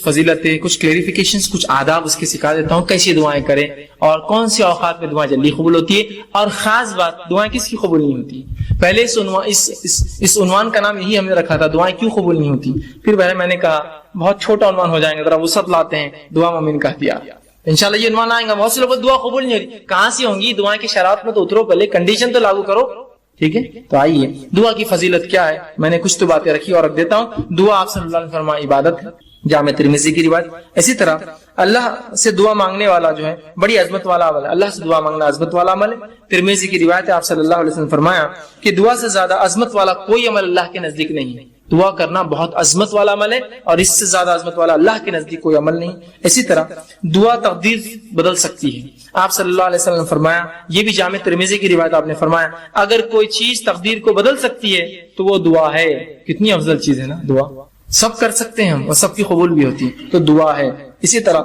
فضیلتیں، کچھ کلیریفیکیشنز، کچھ آداب اس کے سکھا دیتا ہوں، کیسی دعائیں کریں اور کون سی اوقات میں دعائیں جلدی قبول ہوتی ہے، اور خاص بات دعائیں کس کی قبول نہیں ہوتی. پہلے اس عنوان کا نام یہی ہم نے رکھا تھا، دعائیں کیوں قبول نہیں ہوتی. پھر پہلے میں نے کہا بہت چھوٹا عنوان ہو جائیں گے، ذرا وسعت لاتے ہیں، دعا مومن کا ہتھیار. انشاءاللہ یہ عنوان آئے گا. بہت سے لوگ دعا قبول نہیں ہوتی، کہاں سے ہوں گی دعائیں کی شرائط میں تو اترو، پہلے کنڈیشن تو لاگو کرو. ٹھیک ہے، تو آئیے دعا کی فضیلت کیا ہے. میں نے کچھ تو باتیں رکھی اور رکھ دیتا ہوں. دعا آپ صلی اللہ علیہ وسلم فرمایا عبادت ہے، جامع ترمذی کی روایت. اسی طرح اللہ سے دعا مانگنے والا جو ہے بڑی عظمت والا عمل ہے. اللہ سے دعا مانگنا عظمت والا عمل ہے. ترمذی کی روایت ہے، آپ صلی اللہ علیہ وسلم فرمایا کہ دعا سے زیادہ عظمت والا کوئی عمل اللہ کے نزدیک نہیں ہے. دعا کرنا بہت عظمت والا عمل ہے اور اس سے زیادہ عظمت والا اللہ کے نزدیک کوئی عمل نہیں. اسی طرح دعا تقدیر بدل سکتی ہے. آپ صلی اللہ علیہ وسلم نے فرمایا، یہ بھی جامع ترمذی کی روایت، آپ نے فرمایا اگر کوئی چیز تقدیر کو بدل سکتی ہے تو وہ دعا ہے. کتنی افضل چیز ہے نا دعا. سب کر سکتے ہیں ہم اور سب کی قبول بھی ہوتی ہے، تو دعا ہے. اسی طرح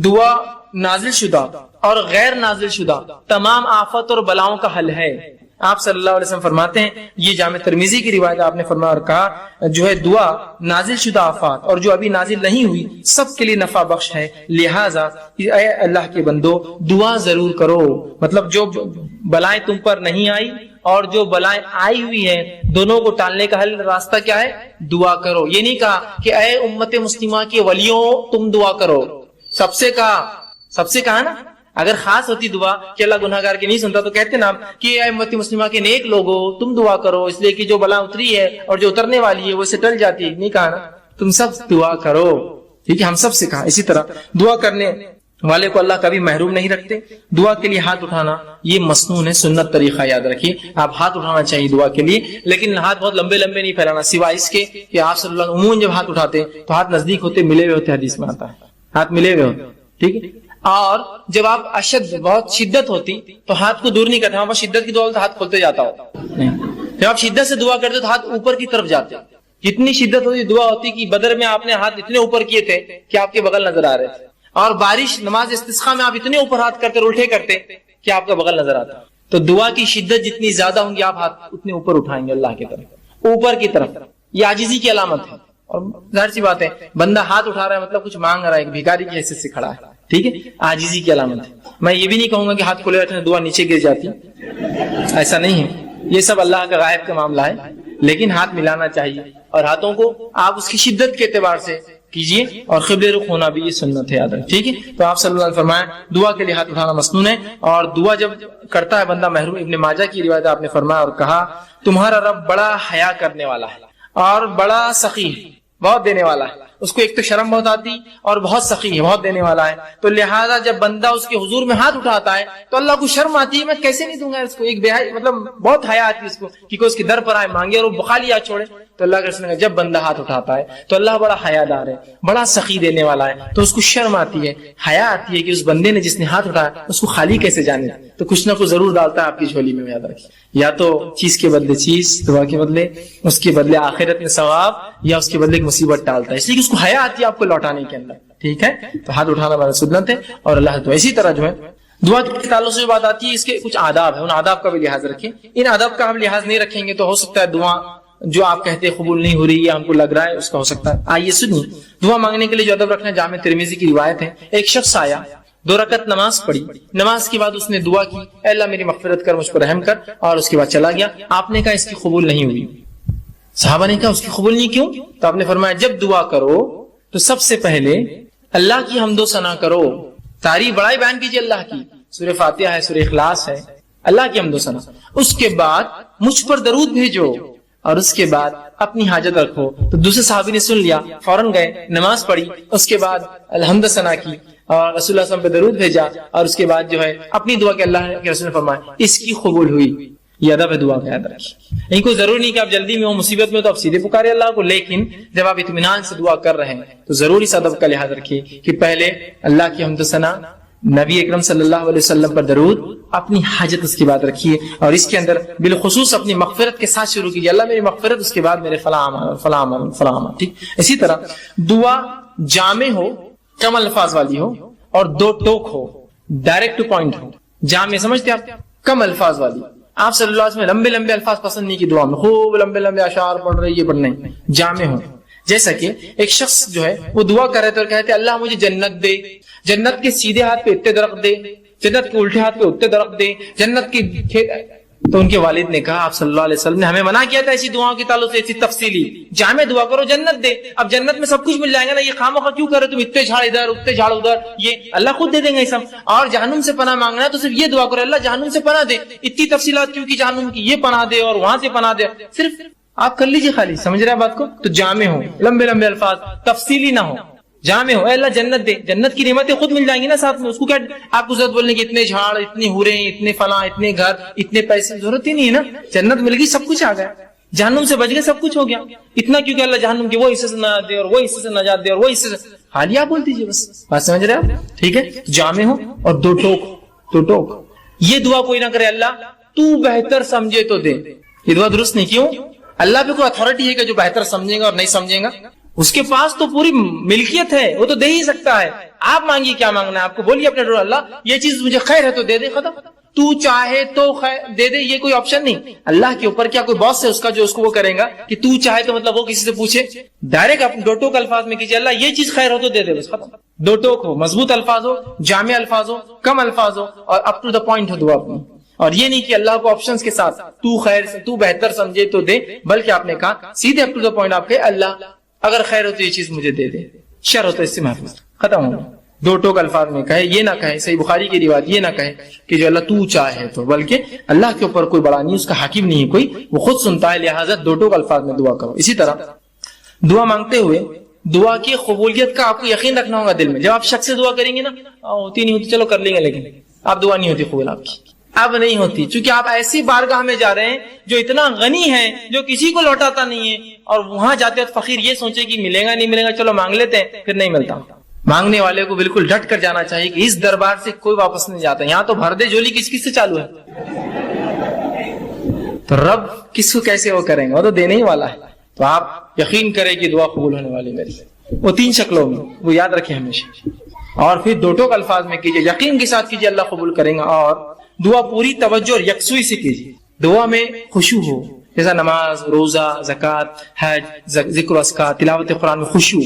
دعا نازل شدہ اور غیر نازل شدہ تمام آفت اور بلاؤں کا حل ہے. آپ صلی اللہ علیہ وسلم فرماتے ہیں، یہ جامع ترمذی کی روایت، آپ نے فرمایا اور کہا جو ہے دعا نازل شدہ آفات اور جو ابھی نازل نہیں ہوئی سب کے لیے نفع بخش ہے. لہٰذا اے اللہ کے بندو دعا ضرور کرو. مطلب جو بلائیں تم پر نہیں آئی اور جو بلائیں آئی ہوئی ہیں دونوں کو ٹالنے کا حل راستہ کیا ہے؟ دعا کرو. یہ نہیں کہا کہ اے امت مسلمہ کے ولیوں تم دعا کرو، سب سے کہا نا. اگر خاص ہوتی دعا کہ اللہ گناہگار کی نہیں سنتا تو کہتے نا کہ اے امت مسلمہ کے نیک لوگوں تم دعا کرو، اس لیے کہ جو بلا اتری ہے اور جو اترنے والی ہے وہ سے ٹل جاتی ہے. نہیں کہا نا، تم سب دعا کرو. ٹھیک ہے، ہم سب سے کہا. اسی طرح دعا کرنے والے کو اللہ کبھی محروم نہیں رکھتے. دعا کے لیے ہاتھ اٹھانا یہ مسنون ہے، سنت طریقہ یاد رکھیے. آپ ہاتھ اٹھانا چاہیے دعا کے لیے، لیکن ہاتھ بہت لمبے لمبے نہیں پھیلانا، سوائے اس کے کہ آپ صلی اللہ علیہ وسلم عموماً جب ہاتھ اٹھاتے تو ہاتھ نزدیک ہوتے، ملے ہوئے ہوتے. حدیث میں آتا ہے ہاتھ ملے ہوئے ہوتے. ٹھیک ہے، اور جب آپ بہت شدت ہوتی تو ہاتھ کو دور نہیں کرتے. ہمارے پاس شدت کی دعا ہاتھ کھولتے جاتا ہو نہیں. جب آپ شدت سے دعا کرتے تو ہاتھ اوپر کی طرف جاتے. جتنی شدت ہوتی دعا ہوتی کہ بدر میں آپ نے ہاتھ اتنے اوپر کیے تھے کہ آپ کے بغل نظر آ رہے تھے، اور بارش نماز استسقاء میں آپ اتنے اوپر ہاتھ کرتے الٹے کرتے کہ آپ کا بغل نظر آتا. تو دعا کی شدت جتنی زیادہ ہوں گی آپ ہاتھ اتنے اوپر اٹھائیں گے اللہ کی طرف، اوپر کی طرف. یہ عاجزی کی علامت ہے. اور ظاہر سی بات ہے بندہ ہاتھ اٹھا رہا ہے مطلب کچھ مانگ رہا ہے، ایک بھیکاری کی حیثیت سے کھڑا ہے. ٹھیک ہے، عاجزی کی علامت ہے. میں یہ بھی نہیں کہوں گا کہ ہاتھ کھلے رکھنے دعا نیچے گر جاتی، ایسا نہیں ہے. یہ سب اللہ کا غائب کا معاملہ ہے، لیکن ہاتھ ملانا چاہیے اور ہاتھوں کو آپ اس کی شدت کے اعتبار سے کیجیے، اور قبلے رخ ہونا بھی یہ سنت ہے یاد رکھیں. ٹھیک ہے، تو آپ صلی اللہ علیہ وسلم فرمایا دعا کے لیے ہاتھ اٹھانا مسنون ہے. اور دعا جب کرتا ہے بندہ محروم. ابن ماجہ کی روایت آپ نے فرمایا اور کہا تمہارا رب بڑا حیا کرنے والا ہے اور بڑا سخی ہے، بہت دینے والا ہے. اس کو ایک تو شرم بہت آتی اور بہت سخی ہے، بہت دینے والا ہے. تو لہٰذا جب بندہ اس کے حضور میں ہاتھ اٹھاتا ہے تو اللہ کو شرم آتی ہے، میں کیسے نہیں دوں گا اس کو. ایک مطلب بہت حیا آتی ہے اس کو کہ کوئی اس کے در پر آئے مانگے اور وہ خالی ہاتھ چھوڑے. تو اللہ کے رسول نے جب بندہ ہاتھ اٹھاتا ہے تو اللہ بڑا حیا دار ہے، بڑا سخی دینے والا ہے. تو اس کو شرم آتی ہے، حیا آتی ہے کہ اس بندے نے جس نے ہاتھ اٹھایا اس کو خالی کیسے جانے. تو کچھ نہ کچھ ضرور ڈالتا ہے آپ کی جھولی میں. یاد رکھیے، یا تو چیز کے بدلے چیز، دعا کے بدلے، اس کے بدلے آخرت میں ثواب، یا اس کے بدلے ایک مصیبت ٹالتا ہے، اس لیے اس کو حیا آتی ہے آپ کو لوٹانے کے اندر. ٹھیک ہے، تو ہاتھ اٹھانا ہمارا سنت ہے اور اللہ تو. اسی طرح جو ہے دعا کے تعلق سے جو بات آتی ہے اس کے کچھ آداب ہے، ان آداب کا بھی لحاظ رکھیں. ان آداب کا ہم لحاظ نہیں رکھیں گے تو ہو سکتا ہے دعا جو آپ کہتے قبول نہیں ہو رہی ہے، ہم کو لگ رہا ہے اس کا ہو سکتا ہے. آئیے سنیے دعا مانگنے کے لیے جو ادب رکھنا. جامع ترمذی کی روایت ہے، ایک شخص آیا، 2 رکعت نماز پڑھی، نماز کے بعد اس نے دعا کی اے اللہ میری مغفرت کر، مجھ پر رحم کر، اور اس کے بعد چلا گیا. آپ نے کہا اس کی قبول نہیں ہوئی. صحابہ نے کہا اس کی قبول نہیں کیوں؟ تو آپ نے فرمایا جب دعا کرو تو سب سے پہلے اللہ کی حمد و ثنا کرو، تعریف بڑائی بیان کیجیے اللہ کی. سورہ فاتحہ ہے، سورہ اخلاص ہے، اللہ کی حمد و ثنا. اس کے بعد مجھ پر درود بھیجو اور اس کے بعد اپنی حاجت رکھو. تو دوسرے صحابی نے سن لیا، فوراً گئے، نماز پڑھی، اس کے بعد الحمد ثنا کی اور رسول اللہ صلی اللہ علیہ وسلم پہ درود بھیجا، اور اس کے بعد جو ہے اپنی دعا کہ اللہ کے رسول نے فرمایا اس کی قبول ہوئی. یہ ادب ہے دعا کا، یاد رکھیے. نہیں کوئی ضروری نہیں کہ آپ جلدی میں ہو، مصیبت میں تو آپ سیدھے پکارے اللہ کو، لیکن جب آپ اطمینان سے دعا کر رہے ہیں تو ضرور اس ادب کا لحاظ رکھیے کہ پہلے اللہ کی حمد و ثنا، نبی اکرم صلی اللہ علیہ وسلم پر درود، اپنی حاجت اس کی بات رکھیے، اور اس کے اندر بالخصوص اپنی مغفرت کے ساتھ شروع کیجیے. اللہ میری مغفرت، اس کے بعد میرے فلاں عمل. ٹھیک. اسی طرح دعا جامع ہو، کم الفاظ والی ہو، اور 2 ٹوک ہو، ڈائریکٹ ٹو پوائنٹ ہو. جامع سمجھتے آپ؟ کم الفاظ والی. آپ صلی اللہ علیہ وسلم لمبے لمبے الفاظ پسند نہیں کی دعا میں، خوب لمبے لمبے اشعار پڑھ رہے، یہ پڑھ نہیں. جامع ہو. جیسا کہ ایک شخص جو ہے وہ دعا کر رہے تھے اور کہتے اللہ مجھے جنت دے، جنت کے سیدھے ہاتھ پہ اتنے درخت دے، جنت کے الٹے ہاتھ پہ اتنے درخت دے، جنت کے کھیت. تو ان کے والد نے کہا آپ صلی اللہ علیہ وسلم نے ہمیں منع کیا تھا ایسی دعاؤں کے تعلق سے، ایسی تفصیلی جامع دعا کرو جنت دے. اب جنت میں سب کچھ مل جائے گا نا، یہ خواہ کیوں کر رہے تم اتنے جھاڑ ادھر اتنے جھاڑ ادھر، یہ اللہ خود دے دیں گے سب. اور جہنم سے پناہ مانگنا ہے تو صرف یہ دعا کرو اللہ جہنم سے پناہ دے. اتنی تفصیلات کیوں کی جہنم کی، یہ پناہ دے اور وہاں سے پناہ دے، صرف آپ کر لیجیے خالی. سمجھ رہے ہیں بات کو؟ تو جامع ہو، لمبے لمبے الفاظ، تفصیلی نہ ہو، جامع ہو. اے اللہ جنت دے، جنت کی نعمتیں خود مل جائیں گی نا ساتھ میں. اس کو کیا آپ کو ضرورت بولنے کی اتنے جھاڑ، اتنی حوریں، اتنے فلاں، اتنے گھر، اتنے پیسے، ضرورت ہی نہیں ہے نا. جنت مل گئی، سب کچھ آ گیا. جہنم سے بچ گئے، سب کچھ ہو گیا. اتنا کیوں کہ اللہ جہنم کے وہ حصے سے نجات دے اور وہ حصے سے نجات دے اور وہ حصے سے، خالی آپ بول دیجیے بس. بات سمجھ رہے آپ؟ ٹھیک ہے. جامع ہو اور دو ٹوک. یہ دعا کوئی نہ کرے اللہ تو بہتر سمجھے تو دے. یہ دعا درست نہیں. کیوں؟ اللہ پہ کوئی اتھارٹی ہے کہ جو بہتر سمجھے گا اور نہیں سمجھے گا؟ اس کے پاس تو پوری ملکیت ہے، وہ تو دے ہی سکتا ہے. آپ مانگیے کیا مانگنا ہے آپ کو، بولیے اپنے ڈور اللہ یہ چیز مجھے خیر ہے تو دے دے، ختم. تو چاہے تو خیر دے دے، یہ کوئی آپشن نہیں. اللہ کے اوپر کیا کوئی باس ہے اس کا جو اس کو وہ کرے گا کہ تو چاہے تو مطلب وہ کسی سے پوچھے؟ ڈائریکٹ آپ دو ٹوک الفاظ میں کیجیے اللہ یہ چیز خیر ہو تو دے دے، بس ختم. دو ٹوک ہو، مضبوط الفاظ ہو، جامع الفاظ ہو، کم الفاظ ہو اور اپ ٹو دا پوائنٹ ہو دعا اپنی. اور یہ نہیں کہ اللہ کو آپشنز کے ساتھ تو خیر سے تو بہتر سمجھے تو دے، بلکہ آپ نے کہا سیدھے اپ ٹو دا پوائنٹ. آپ کہے اللہ اگر خیر ہو تو یہ چیز مجھے دے دے، شر ہو تو اس سے محفوظ، ختم ہو. دو ٹوک الفاظ میں کہے، یہ نہ کہے صحیح بخاری کی روایت یہ نہ کہے کہ جو اللہ تو چاہے تو، بلکہ اللہ کے اوپر کوئی بڑا نہیں، اس کا حاکم نہیں ہے کوئی، وہ خود سنتا ہے، لہٰذا دو ٹوک الفاظ میں دعا کرو. اسی طرح دعا مانگتے ہوئے دعا کی قبولیت کا آپ کو یقین رکھنا ہوگا دل میں. جب آپ شخص سے دعا کریں گے نا ہوتی نہیں ہوتی چلو کر لیں گے، لیکن آپ دعا نہیں ہوتی قبول آپ کی، اب نہیں ہوتی، چونکہ آپ ایسی بارگاہ میں جا رہے ہیں جو اتنا غنی ہے، جو کسی کو لوٹاتا نہیں ہے، اور وہاں جاتے وقت فقیر یہ سوچے کہ ملے گا نہیں ملے گا، چلو مانگ لیتے ہیں، پھر نہیں ملتا. مانگنے والے کو بالکل ڈٹ کر جانا چاہیے کہ اس دربار سے کوئی واپس نہیں جاتا. یہاں تو بھر دے جولی کس کس سے چالو ہے، تو رب کس کو کیسے وہ کریں گے، وہ تو دینے ہی والا ہے. تو آپ یقین کریں کہ دعا قبول ہونے والی میری وہ 3 شکلوں میں، وہ یاد رکھیں ہمیشہ. اور پھر دو ٹوک الفاظ میں کیجیے، یقین کے ساتھ کیجیے اللہ قبول کریں گا. اور دعا پوری توجہ اور یکسوئی سے کیجیے. دعا میں خشوع ہو، جیسا نماز، روزہ، زکوٰۃ، حج، ذکر و اذکار، تلاوت قرآن میں خشوع،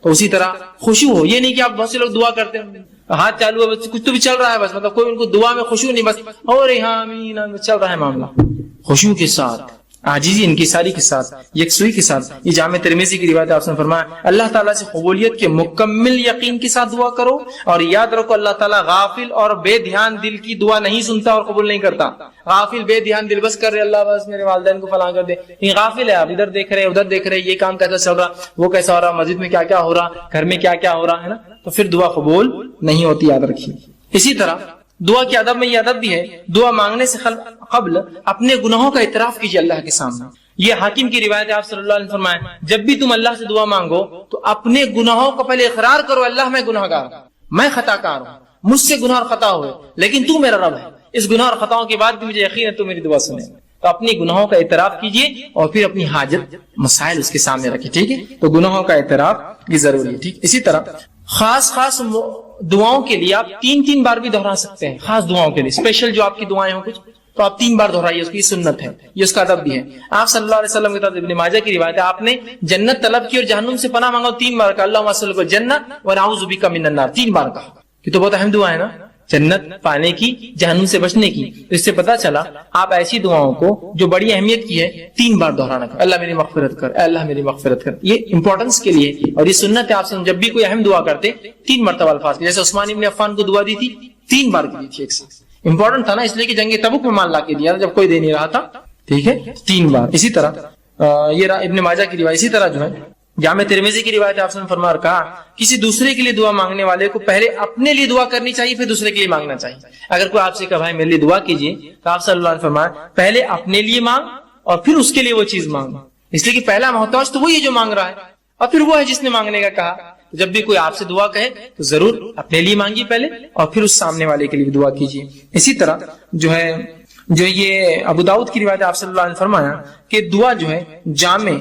تو اسی طرح خشوع ہو. یہ نہیں کہ آپ بہت سے لوگ دعا کرتے ہیں ہاتھ چالو ہے بس کچھ تو بھی چل رہا ہے، بس مطلب کوئی ان کو دعا میں خشوع نہیں، بس اور ہاں آمین چل رہا ہے معاملہ. خشوع کے ساتھ، عاجزی انکساری کے ساتھ، یکسوئی کے ساتھ. یہ جامع ترمذی کی روایت ہے، آپ نے فرمایا اللہ تعالیٰ سے قبولیت کے مکمل یقین کے ساتھ دعا کرو، اور یاد رکھو اللہ تعالیٰ غافل اور بے دھیان دل کی دعا نہیں سنتا اور قبول نہیں کرتا. غافل بے دھیان دل بس کر رہے اللہ بس میرے والدین کو فلاں کر دے، یہ غافل ہے. آپ ادھر دیکھ رہے ادھر دیکھ رہے، یہ کام کیسا چل رہا، وہ کیسا ہو رہا، مسجد میں کیا کیا ہو رہا، گھر میں کیا کیا ہو رہا ہے نا، تو پھر دعا قبول نہیں ہوتی، یاد رکھیے. اسی طرح دعا کے ادب میں یہ ادب بھی ہے، دعا مانگنے سے قبل اپنے گناہوں کا اعتراف کیجیے اللہ کے سامنے. یہ حاکم کی روایت ہے، آپ صلی اللہ علیہ وسلم فرمائے جب بھی تم اللہ سے دعا مانگو تو اپنے گناہوں کا پہلے اقرار کرو، اللہ میں گناہ گار ہوں، میں خطا کار ہوں، مجھ سے گناہ اور خطا ہوئے، لیکن تو میرا رب ہے، اس گناہ اور خطاؤں کے بعد بھی مجھے یقین ہے تو میری دعا سنے. تو اپنی گناہوں کا اعتراف کیجیے اور پھر اپنی حاجت مسائل اس کے سامنے رکھیں. ٹھیک ہے، تو گناہوں کا اعتراف یہ ضروری ہے. ٹھیک، اسی طرح خاص دعاؤں کے لیے آپ 3 بار بھی دہرا سکتے ہیں. خاص دعاؤں کے لیے اسپیشل جو آپ کی دعائیں ہوں کچھ تو آپ 3 بار دہرائیے، اس کی سنت ہے، یہ اس کا ادب بھی ہے. آپ صلی اللہ علیہ وسلم کی طرف ابن ماجہ کی روایت ہے، آپ نے جنت طلب کی اور جہنم سے پناہ مانگا 3 بار کا، اللہم اسألک الجنۃ ونعوذ بک من النار 3 بار کہا. یہ تو بہت اہم دعا ہے نا، جنت پانے کی، جہنم سے بچنے کی. تو اس سے پتا چلا آپ ایسی دعاؤں کو جو بڑی اہمیت کی ہے 3 بار دہرانا، اللہ میری مغفرت کر، اے اللہ میری مغفرت کر. یہ امپورٹنس کے لیے اور یہ سنت ہے. آپ جب بھی کوئی اہم دعا کرتے 3 مرتبہ الفاظ کی، جیسے عثمان ابن عفان کو دعا دی تھی 3 بار کی تھی ایک ساتھ. امپورٹنٹ تھا نا، اس لیے کہ جنگ تبوک میں مال لا کے دیا جب کوئی دے نہیں رہا تھا. ٹھیک ہے، 3 بار. اسی طرح یہ ابن ماجہ کی روایت. اسی طرح جو ہے جامع ترمذی کی روایت آپ نے فرمایا اور کہا کسی دوسرے کے لیے دعا مانگنے والے کو پہلے اپنے لیے دعا کرنی چاہیے، پھر دوسرے کے لیے مانگنا چاہیے. اگر کوئی آپ سے کہا بھائی میرے لیے دعا کیجیے تو آپ صلی اللہ علیہ وسلم فرمایا پہلے اپنے لیے مانگ اور پھر اس کے لیے وہ چیز مانگ، اس لیے کہ پہلا محتاج تو وہی ہے جو مانگ رہا ہے اور پھر وہ ہے جس نے مانگنے کا کہا. جب بھی کوئی آپ سے دعا کہے تو ضرور اپنے لیے مانگیے پہلے اور پھر اس سامنے والے کے لیے دعا کیجیے. اسی طرح جو یہ ابو داؤد کی روایت آپ صلی اللہ علیہ وسلم فرمایا کہ دعا جو ہے جامع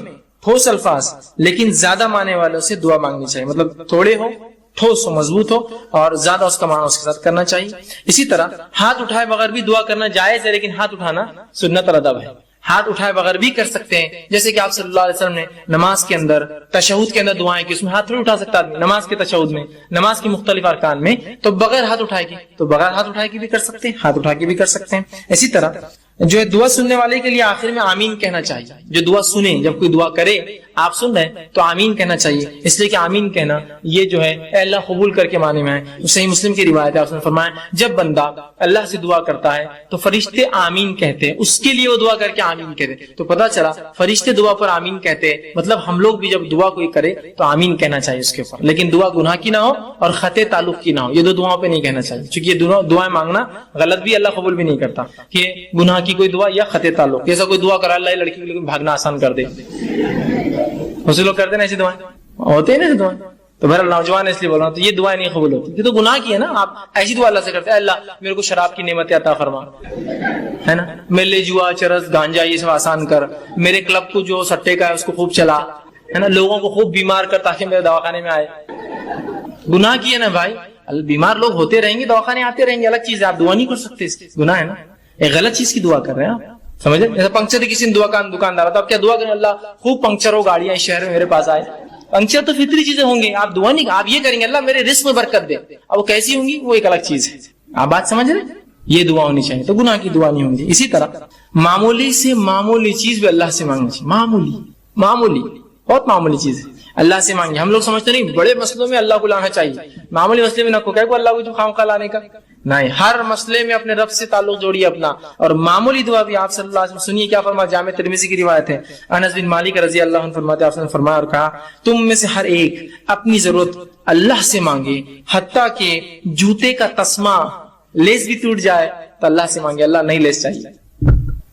ٹھوس الفاظ لیکن زیادہ معنی والوں سے دعا مانگنی چاہیے، مطلب تھوڑے ہو، ٹھوس ہو، مضبوط ہو اور زیادہ اس کا معنی اس کے ساتھ کرنا چاہیے. اسی طرح ہاتھ اٹھائے بغیر بھی دعا کرنا جائز ہے، لیکن ہاتھ اٹھانا سنت اور ادب ہے. ہاتھ اٹھائے بغیر بھی کر سکتے ہیں، جیسے کہ آپ صلی اللہ علیہ وسلم نے نماز کے اندر تشہد کے اندر دعائیں کی، اس میں ہاتھ تھوڑی اٹھا سکتا آدمی نماز کے تشہد میں، نماز کی مختلف ارکان میں، تو بغیر ہاتھ اٹھائے کی، تو بغیر ہاتھ اٹھائے کی بھی کر سکتے ہیں، ہاتھ اٹھا کے بھی کر سکتے ہیں۔ اسی طرح جو ہے دعا سننے والے کے لیے آخر میں آمین کہنا چاہیے، جو دعا سنے، جب کوئی دعا کرے آپ سن رہے ہیں تو آمین کہنا چاہیے، اس لیے کہ آمین کہنا یہ جو ہے اے اللہ قبول کر کے معنی میں ہے۔ صحیح مسلم کی روایت ہے، آپ نے فرمایا جب بندہ اللہ سے دعا کرتا ہے تو فرشتے آمین کہتے ہیں، اس کے لیے وہ دعا کر کے آمین کہتے ہیں۔ تو پتہ چلا فرشتے دعا پر آمین کہتے ہیں، مطلب ہم لوگ بھی جب دعا کوئی کرے تو آمین کہنا چاہیے اس کے اوپر، لیکن دعا گناہ کی نہ ہو اور خطے تعلق کی نہ ہو، یہ دو دعاؤں پہ نہیں کہنا چاہیے، چونکہ یہ دعائیں مانگنا غلط بھی، اللہ قبول بھی نہیں کرتا کہ گناہ کی کوئی دعا یا خطے تعلق، جیسا کوئی دعا کرا اللہ لڑکی کے لیے بھاگنا آسان کر دے، اسے لوگ کرتے ہیں ایسی دعائیں ہوتے ہیں نا دعائیں، تو بہرحال نوجوان اس لیے بول رہا ہوں تو یہ دعائیں نہیں قبول ہوتی، یہ تو گناہ کی ہے نا۔ آپ ایسی دعا اللہ سے کرتے ہیں اللہ میرے کو شراب کی نعمت عطا فرما، ہے نا، میرے لیے جوا چرس گانجا یہ سب آسان کر، میرے کلب کو جو سٹے کا ہے اس کو خوب چلا، ہے نا، لوگوں کو خوب بیمار کر تاکہ میرے دواخانے میں آئے۔ گناہ کی ہے نا بھائی، بیمار لوگ ہوتے رہیں گے، دواخانے آتے رہیں گے، الگ چیز ہے، آپ دعا نہیں کر سکتے، اس کی گناہ ہے نا، ایک غلط چیز کی دعا کر رہے ہیں آپ، سمجھے؟ جیسے پنکچر کی کسی نے دکاندار تو آپ کیا دعا کریں اللہ خوب پنکچر ہو گاڑیاں اس شہر میں میرے پاس آئے، پنکچر تو فطری چیزیں ہوں گی، آپ دعا نہیں، آپ یہ کریں گے اللہ میرے رزق میں برکت دے، اب وہ کیسی ہوں گی وہ ایک الگ چیز ہے، آپ بات سمجھ رہے ہیں؟ یہ دعا ہونی چاہیے، تو گناہ کی دعا نہیں ہوں گی۔ اسی طرح معمولی سے معمولی چیز بھی اللہ سے مانگنی چاہیے، معمولی بہت معمولی چیز ہے اللہ سے مانگی، ہم لوگ سمجھتے نہیں بڑے مسئلوں میں اللہ کو لانا چاہیے، معمولی مسئلے میں نہ کو کہ اللہ کو جو خواہ لانے کا نہیں، ہر مسئلے میں اپنے رب سے تعلق جوڑیے اپنا، اور معمولی دعا بھی آپ صلی اللہ علیہ وسلم سنیے کیا فرما، جامع ترمذی کی روایت ہے، انس بن مالک رضی اللہ عنہ فرماتے ہیں آپ نے فرمایا اور کہا تم میں سے ہر ایک اپنی ضرورت اللہ سے مانگے، حتیٰ کہ جوتے کا تسمہ لیس بھی ٹوٹ جائے تو اللہ سے مانگے، اللہ نہیں لیس چاہیے،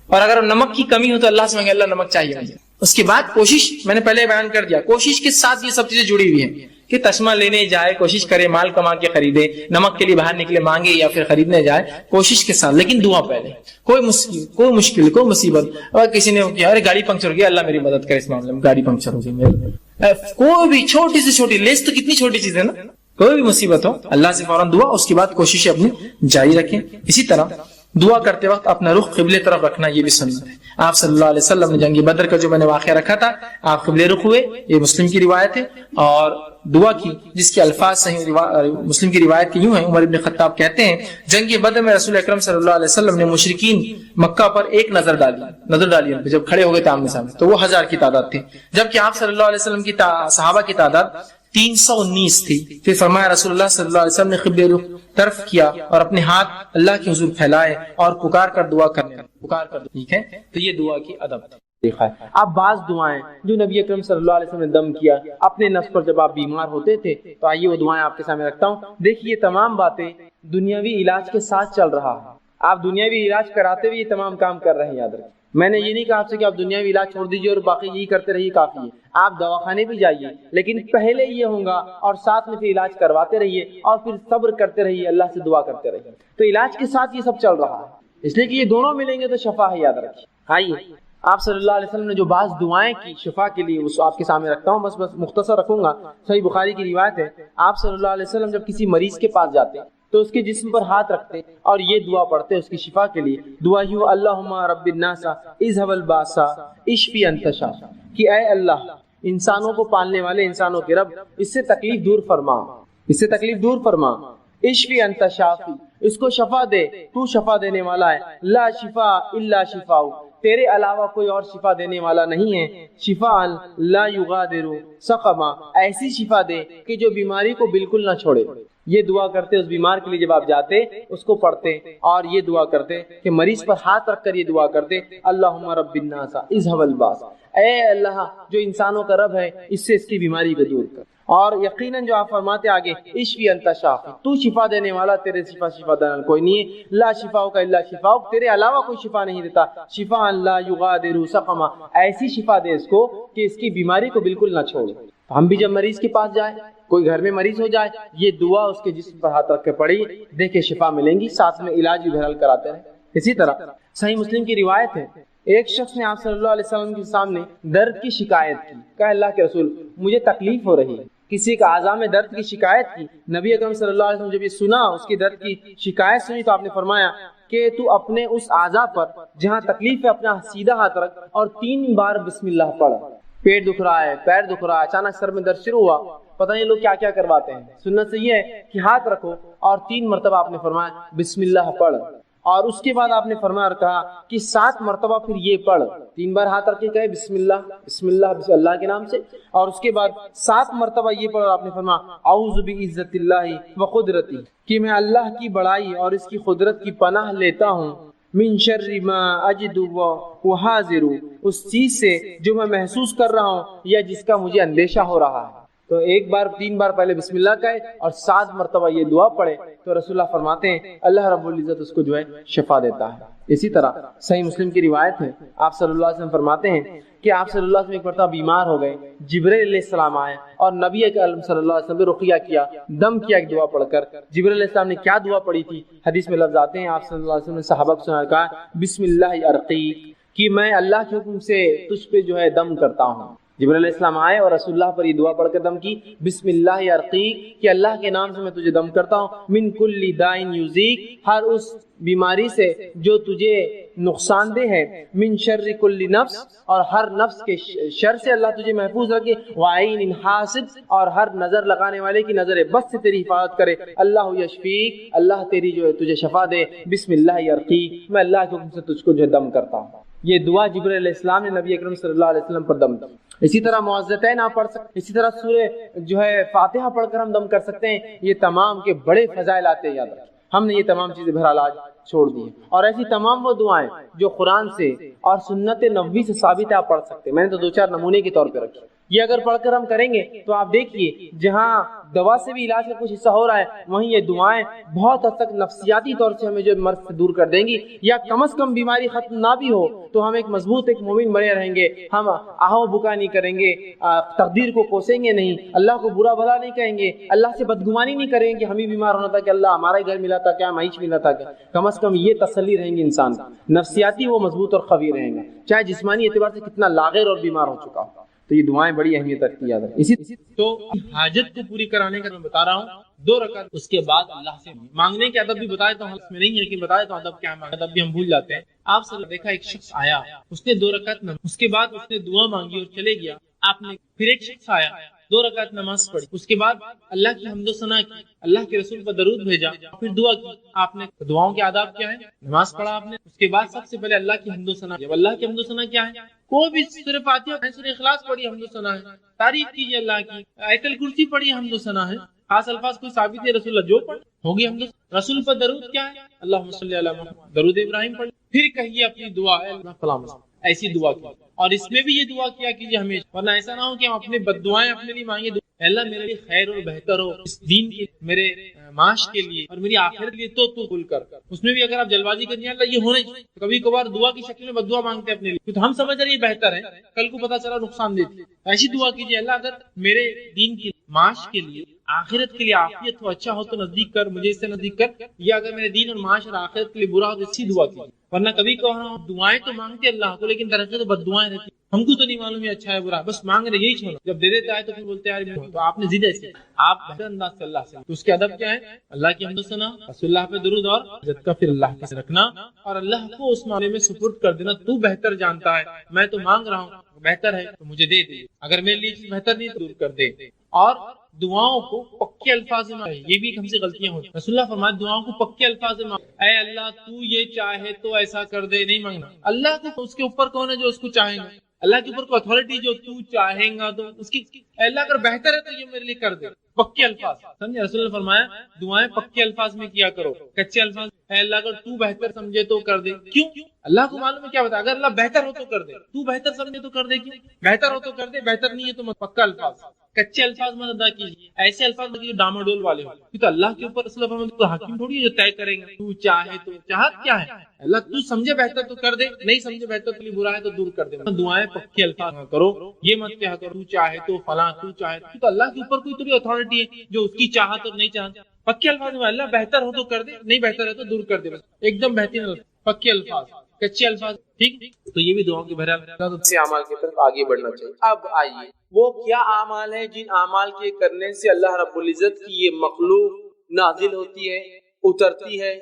اور اگر نمک کی کمی ہو تو اللہ سے مانگے اللہ نمک چاہیے مجھے۔ اس کے بعد کوشش، میں نے پہلے بیان کر دیا، کوشش کے ساتھ یہ سب چیزیں جڑی ہوئی ہیں کہ تسمہ لینے جائے، کوشش کرے، مال کما کے خریدے، نمک کے لیے باہر نکلے مانگے یا پھر خریدنے جائے، کوشش کے ساتھ، لیکن دعا پہلے۔ کوئی مشکل کوئی مصیبت، اگر کسی نے کیا ارے گاڑی پنکچر ہو گیا، اللہ میری مدد کرے اس معاملے میں، گاڑی پنکچر ہو گئی میری، کوئی بھی چھوٹی سے چھوٹی لیس تو کتنی چھوٹی چیز ہے نا، کوئی بھی مصیبت ہو اللہ سے فوراً دعا، اس کے بعد کوششیں اپنی جاری رکھیں۔ اسی طرح دعا کرتے وقت اپنا رخ قبلے طرف رکھنا یہ بھی سنت ہے، آپ صلی اللہ علیہ وسلم نے جنگ بدر کا جو میں نے واقعہ رکھا تھا آپ قبلے رخ ہوئے، یہ مسلم کی روایت ہے، اور دعا کی جس کے الفاظ صحیح مسلم کی روایت کے یوں ہیں، عمر ابن خطاب کہتے ہیں جنگ بدر میں رسول اکرم صلی اللہ علیہ وسلم نے مشرکین مکہ پر ایک نظر ڈالی جب کھڑے ہو گئے آمنے سامنے، تو وہ 1000 کی تعداد تھی، جبکہ آپ صلی اللہ علیہ وسلم کی صحابہ کی تعداد 319 تھی۔ پھر فرمایا رسول اللہ صلی اللہ علیہ وسلم نے قبلے رخ طرف کیا اور اپنے ہاتھ اللہ کے حضور پھیلائے اور پکار کر دعا کرنے، ٹھیک ہے، تو یہ دعا کی ادب دیکھا ہے۔ اب بعض دعائیں جو نبی اکرم صلی اللہ علیہ وسلم نے دم کیا اپنے نفس پر جب آپ بیمار ہوتے تھے، تو آئیے وہ دعائیں آپ کے سامنے رکھتا ہوں۔ دیکھیے تمام باتیں دنیاوی علاج کے ساتھ چل رہا ہے، آپ دنیاوی علاج کراتے ہوئے یہ تمام کام کر رہے ہیں، یاد رکھیں۔ میں نے یہ نہیں کہا آپ سے کہ آپ دنیاوی علاج چھوڑ دیجیے اور باقی یہی کرتے رہیے، کافی ہے، آپ دواخانے بھی جائیے، لیکن پہلے یہ ہوگا اور ساتھ میں پھر علاج کرواتے رہیے اور پھر صبر کرتے رہیے، اللہ سے دعا کرتے رہیے، تو علاج کے ساتھ یہ سب چل رہا ہے، اس لیے کہ یہ دونوں ملیں گے تو شفا ہے، یاد رکھیے۔ آئیے آپ صلی اللہ علیہ وسلم نے جو بعض دعائیں کی شفا کے لیے اس آپ کے سامنے رکھتا ہوں، بس مختصر رکھوں گا۔ صحیح بخاری کی روایت ہے، آپ صلی اللہ علیہ وسلم جب کسی مریض کے پاس جاتے تو اس کے جسم پر ہاتھ رکھتے اور یہ دعا پڑھتے اس کی شفا کے لیے، دعا یوں اللہم رب الناس اذهب الباس اشفی انت شافی، کہ اے اللہ انسانوں کو پالنے والے، انسانوں کے رب، اس سے تکلیف دور فرما، اس سے تکلیف دور فرما، اشفی انت شافی، اس کو شفا دے، تو شفا دینے والا ہے، لا شفا الا شفاء، تیرے علاوہ کوئی اور شفا دینے والا نہیں ہے، شفاء لا یغادر سقما، ایسی شفا دے کہ جو بیماری کو بالکل نہ چھوڑے۔ یہ دعا کرتے اس بیمار کے لیے، جب آپ جاتے اس کو پڑھتے اور یہ دعا کرتے کہ مریض پر ہاتھ رکھ کر یہ دعا کرتے اللہم رب الناس اذهب الباس، اے اللہ جو انسانوں کا رب ہے اس سے اس کی بیماری کو دور کر، اور یقیناً جو آپ فرماتے آگے اشفی انت شافی، تو شفا دینے والا، تیرے شفا دینے کوئی نہیں ہے، لا شفاء کا الا شفاء، تیرے علاوہ کوئی شفا نہیں دیتا، شفاء لا یغادر سقما، ایسی شفا دے اس کو کہ اس کی بیماری کو بالکل نہ چھوڑے۔ ہم بھی جب مریض کے پاس جائیں، کوئی گھر میں مریض ہو جائے، یہ دعا اس کے جسم پر ہاتھ رکھ کے پڑھی، دیکھے شفا ملیں گی، ساتھ میں علاج بھی بہرحال کراتے رہے۔ اسی طرح صحیح مسلم کی روایت ہے، ایک شخص نے آپ صلی اللہ علیہ وسلم کے سامنے درد کی شکایت کی، کہا اللہ کے رسول مجھے تکلیف ہو رہی ہے، کسی کا اعضاء میں درد کی شکایت کی۔ نبی اکرم صلی اللہ علیہ وسلم جب یہ سنا، اس کی درد کی شکایت سنی، تو آپ نے فرمایا کہ تو اپنے اس اعضاء پر جہاں تکلیف ہے اپنا سیدھا ہاتھ رکھ اور 3 بار بسم اللہ پڑھ. پیٹ دکھ رہا ہے، پیر دکھ رہا ہے، اچانک سر میں درد شروع ہوا، پتہ نہیں لوگ کیا کیا کرواتے ہیں. سنت سے یہ ہے کہ ہاتھ رکھو اور 3 مرتبہ آپ نے فرمایا بسم اللہ پڑھ، اور اس کے بعد آپ نے فرمایا اور کہا کہ 7 مرتبہ پھر یہ پڑھ. 3 بار ہاتھ رکھ کے کہے بسم اللہ بسم اللہ بسم اللہ کے نام سے، اور اس کے بعد 7 مرتبہ یہ پڑھ. آپ نے فرمایا اعوذ بعزت اللہ و قدرتی، کہ میں اللہ کی بڑائی اور اس کی قدرت کی پناہ لیتا ہوں، من شر ما اجد و حاضر، اس چیز سے جو میں محسوس کر رہا ہوں یا جس کا مجھے اندیشہ ہو رہا ہے. تو 3 بار پہلے بسم اللہ کہے اور 7 مرتبہ یہ دعا پڑھے تو رسول اللہ فرماتے ہیں اللہ رب العزت اس کو جو ہے شفا دیتا ہے. اسی طرح صحیح مسلم کی روایت ہے، آپ صلی اللہ علیہ وسلم فرماتے ہیں کہ آپ صلی اللہ علیہ وسلم ایک مرتبہ بیمار ہو گئے، جبرائیل علیہ السلام آئے اور نبی اکرم صلی اللہ علیہ وسلم نے رقیہ کیا، دم کیا ایک دعا پڑھ کر. جبرائیل علیہ السلام نے کیا دعا پڑھی تھی؟ حدیث میں لفظ آتے ہیں آپ صلی اللہ علیہ وسلم نے صحابہ کو سنا کہا بسم اللہ ارقیک، کہ میں اللہ کے حکم سے تجھ پہ جو ہے دم کرتا ہوں. جبرائیل علیہ السلام آئے اور رسول اللہ پر یہ دعا پڑھ کر دم کی بسم اللہ ارقیک، کہ اللہ کے نام سے میں تجھے دم کرتا ہوں، من کل دائن یوزیک، ہر اس بیماری سے جو تجھے نقصان دہ ہے، من شر کل نفس، اور ہر نفس کے شر سے اللہ تجھے محفوظ رکھے، وعین حاسد، اور ہر نظر لگانے والے کی نظر بد سے تیری حفاظت کرے، اللہ یشفیک، اللہ تیری جو ہے تجھے شفا دے، بسم اللہ ارقیک، میں اللہ کے حکم سے تجھ کو جو ہے دم کرتا ہوں. یہ دعا جبرائیل علیہ السلام نے نبی اکرم صلی اللہ علیہ وسلم پر دم کی. اسی طرح معوذتین آپ پڑھ سکتے، اسی طرح سورہ جو ہے فاتحہ پڑھ کر ہم دم کر سکتے ہیں. یہ تمام کے بڑے فضائل آتے ہیں، یاد رکھیں. ہم نے یہ تمام چیزیں بہرحال آج چھوڑ دی ہیں، اور ایسی تمام وہ دعائیں جو قرآن سے اور سنت نبوی سے ثابت ہے آپ پڑھ سکتے ہیں. میں نے تو 2-4 نمونے کے طور پہ رکھے. یہ اگر پڑھ کر ہم کریں گے تو آپ دیکھیے جہاں دوا سے بھی علاج کا کچھ حصہ ہو رہا ہے، وہیں یہ دعائیں بہت حد تک نفسیاتی طور سے ہمیں جو مرض سے دور کر دیں گی، یا کم از کم بیماری ختم نہ بھی ہو تو ہم ایک مضبوط ایک مومن بنے رہیں گے. ہم آہو بکا نہیں کریں گے، تقدیر کو کوسیں گے نہیں، اللہ کو برا بھلا نہیں کہیں گے، اللہ سے بدگمانی نہیں کریں گے. ہمیں بیمار ہونا تھا کہ اللہ ہمارا ہی گھر ملا تھا کیا، معیش ملا تھا کیا. کم از کم یہ تسلی رہیں گی انسان کو، نفسیاتی وہ مضبوط اور قوی رہیں گا، چاہے جسمانی اعتبار سے کتنا لاغر اور بیمار ہو چکا ہو. تو یہ دعائیں بڑی اہمیت رکھتی ہے. اسی تو حاجت کو پوری کرانے کا میں بتا رہا ہوں 2 رکعت، اس کے بعد اللہ سے مانگنے کے ادب بھی بتایا تو اس میں نہیں ہے کہ بتایا تو ادب کیا ہے، ادب بھی ہم بھول جاتے ہیں. آپ سے دیکھا ایک شخص آیا، اس نے 2 رکعت نماز، اس کے بعد اس نے دعا مانگی اور چلے گیا. آپ نے پھر ایک شخص آیا، 2 رکعت نماز پڑھی، اس کے بعد اللہ کی حمد و ثنا کی، اللہ کے رسول پر درود بھیجا، پھر دعا کی. آپ نے دعاؤں کے آداب کیا ہے؟ نماز پڑھا آپ نے، اس کے بعد سب سے پہلے اللہ کی حمد و ثنا. جب اللہ کی حمد و ثنا کیا ہے؟ کوئی بھی سورہ فاتحہ سورہ اخلاص پڑھی حمد و ثنا ہے، تعریف کیجیے اللہ کی، آیت الکرسی پڑھی حمد و ثنا ہے. خاص الفاظ کوئی ثابت ہے رسول اللہ جو پڑھ ہوگی حمد و ثنا. رسول پر درود کیا ہے؟ اللہم صلی علی محمد، درود ابراہیم پڑھ. پھر کہیے اپنی دعا ہے اللہ فلاں، ایسی دعا کی. اور اس میں بھی یہ دعا کیا کیجیے ہمیشہ، ورنہ ایسا نہ ہو کہ ہم اپنے بد دعائیں اپنے لیے مانگے، اللہ میرے لیے خیر اور بہتر ہو، اس دین کے میرے معاش کے لیے اور میری آخرت کے لیے تو قبول کر. اس میں بھی اگر آپ جلد بازی کریں اللہ یہ ہونا چاہیے، کبھی کبھار دعا کی شکل میں بد دعا مانگتے ہیں اپنے لیے، تو ہم سمجھ رہے یہ بہتر ہے، کل کو پتا چلا نقصان دیتی. ایسی دعا کیجیے اللہ اگر میرے دین کی معاش کے لیے آخرت کے لیے عافیت ہو، اچھا ہو تو نزدیک کر، مجھے اس سے نزدیک کر، یا اگر میرے دین اور معاش اور آخرت کے لیے برا ہو تو اسی دعا کیجیے. ورنہ کبھی کبھار دعائیں تو مانگتے اللہ کو لیکن درجے تو بد دعائیں رہتی، ہم کو تو نہیں معلوم ہے اچھا ہے برا، بس مانگ رہے یہی چھوڑو، جب دے دیتا ہے تو پھر بولتے ہیں یار تو آپ نے ضد ایسی. آپ بہتر انداز سے اللہ سے، تو اس کے ادب کیا ہے؟ اللہ کی حمد و ثنا، رسول اللہ پہ درود اور عزت کا پھر اللہ کے رکھنا، اور اللہ کو اس معاملے میں سپرد کر دینا. تو بہتر جانتا ہے، میں تو مانگ رہا ہوں، بہتر ہے تو مجھے دے دے، اگر میرے لیے چیز بہتر نہیں تو دور کر دے. اور دعاؤں کو پکے الفاظ میں، یہ بھی ہم سے غلطیاں ہوتی ہیں. رسول اللہ فرماتے دعاؤں کو پکے الفاظ میں، اے اللہ تو یہ چاہے تو ایسا کر دے، نہیں مانگنا. اللہ کو اس کے اوپر کون ہے جو اس کو چاہیں گا؟ اللہ کے اوپر کوئی اتھارٹی جو تو چاہیں گا تو اس کی، اللہ اگر بہتر ہے تو یہ میرے لیے کر دے. پکے الفاظ سمجھے، رسول اللہ فرمایا دعائیں پکے الفاظ میں کیا کرو، کچے الفاظ اے اللہ اگر تو بہتر سمجھے تو کر دے. کیوں؟ اللہ کو معلوم ہے کیا بتا، اگر اللہ بہتر ہو تو کر دے، تو بہتر سمجھے تو کر دے. کیوں؟ بہتر ہو تو کر دے، بہتر نہیں ہے تو مت. پکا الفاظ، کچے الفاظ مت ادا کیجیے، ایسے الفاظ جو ڈاماڈول والے ہو. تو اللہ کے اوپر رسول اللہ فرماتے تو حاکم تھوڑی ہے جو طے کریں گے تو چاہے تو. چاہت کیا ہے؟ اللہ تو سمجھے بہتر تو کر دے، نہیں سمجھے بہتر تو برا ہے تو دور کر دے. دعائیں پکے الفاظ میں کرو، یہ مت کہا کرو تو چاہے تو فلاں، تو چاہے تو اللہ کے اوپر کوئی تو اتھارٹی ہے جو اس کی چاہت اور نہیں چاہت. پکے الفاظ میں اللہ بہتر ہو تو کر دے، نہیں بہتر ہے تو دور کر دے. بس ایک دم بہترین پکے الفاظ، کچے الفاظ. ٹھیک، تو یہ بھی دعاؤں کے بہرحال سے اعمال کی طرف آگے بڑھنا چاہیے. اب آئیے وہ کیا اعمال ہیں جن اعمال کے کرنے سے اللہ رب العزت کی یہ مخلوق نازل ہوتی ہے، اترتی ہے،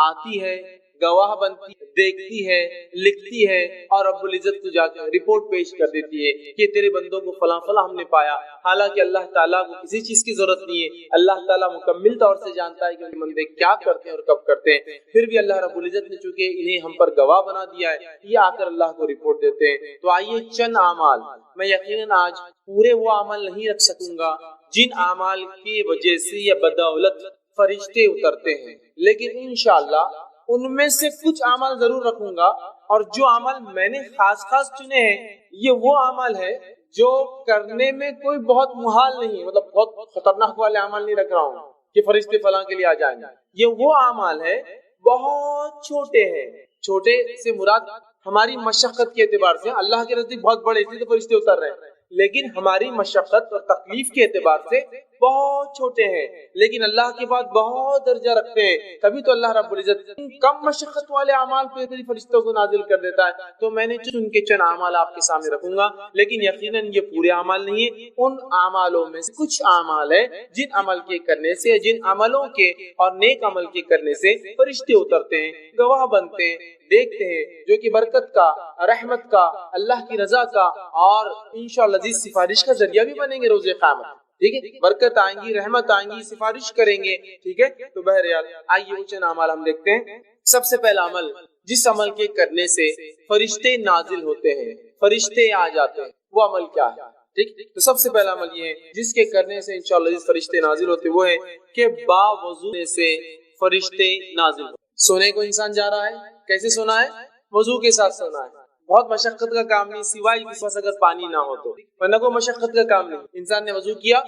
آتی ہے، گواہ بنتی ہے، دیکھتی ہے، لکھتی ہے اور رب العزت کو جا کر رپورٹ پیش کر دیتی ہے کہ تیرے بندوں کو فلاں فلاں ہم نے پایا. حالانکہ اللہ تعالیٰ کو کسی چیز کی ضرورت نہیں ہے. اللہ تعالیٰ مکمل طور سے جانتا ہے کہ ان بندے کیا کرتے ہیں اور کب کرتے ہیں. پھر بھی اللہ رب العزت نے چونکہ انہیں ہم پر گواہ بنا دیا ہے، یہ آ کر اللہ کو رپورٹ دیتے ہیں. تو آئیے چند اعمال، میں یقیناً آج پورے وہ عمل نہیں رکھ سکوں گا جن اعمال کی وجہ سے یا بدولت فرشتے اترتے ہیں، لیکن انشاءاللہ ان میں سے کچھ اعمال ضرور رکھوں گا. اور جو عمل میں نے خاص چنے ہیں یہ وہ عمل ہے جو کرنے میں کوئی بہت محال نہیں، مطلب بہت خطرناک والے عمل نہیں رکھ رہا ہوں کہ فرشتے فلاں کے لیے آ جائیں گے. یہ وہ اعمال ہے بہت چھوٹے ہیں. چھوٹے سے مراد ہماری مشقت کے اعتبار سے اللہ کے نزدیک بہت بڑے، اس لیے تو فرشتے اتر رہے ہیں، لیکن ہماری مشقت اور تکلیف کے اعتبار سے بہت چھوٹے ہیں، لیکن اللہ کے بعد بہت درجہ رکھتے ہیں. تبھی تو اللہ رب العزت کم مشقت والے اعمال پہ فرشتوں کو نازل کر دیتا ہے. تو میں نے ان کے چند اعمال آپ کے سامنے رکھوں گا، لیکن یقیناً یہ پورے اعمال نہیں ہے. ان اعمالوں میں سے کچھ اعمال ہے جن عمل کے کرنے سے، جن عملوں کے اور نیک عمل کے کرنے سے فرشتے اترتے ہیں، گواہ بنتے ہیں، دیکھتے ہیں، جو کہ برکت کا، رحمت کا، اللہ کی رضا کا اور انشاءاللہ عزیز سفارش کا ذریعہ بھی بنیں گے روز قیامت. ٹھیک ہے، برکت آئیں گی، رحمت آئیں گی، سفارش کریں گے. ٹھیک ہے، تو بہرحال آئیے وہ چند اعمال ہم دیکھتے ہیں. سب سے پہلا عمل جس عمل کے کرنے سے فرشتے نازل ہوتے ہیں، فرشتے آ جاتے ہیں، وہ عمل کیا ہے؟ ٹھیک، تو سب سے پہلا عمل یہ ہے جس کے کرنے سے انشاءاللہ عزیز فرشتے نازل ہوتے، وہ ہے کہ باوضو سے فرشتے نازل ہوتے. سونے کو انسان جا رہا ہے، کیسے سونا ہے؟ وضو کے ساتھ سونا ہے. بہت مشقت کا کام نہیں، سوائے کسی پاس اگر پانی نہ ہو تو، ورنہ کوئی مشقت کا کام نہیں. انسان نے وضو کیا،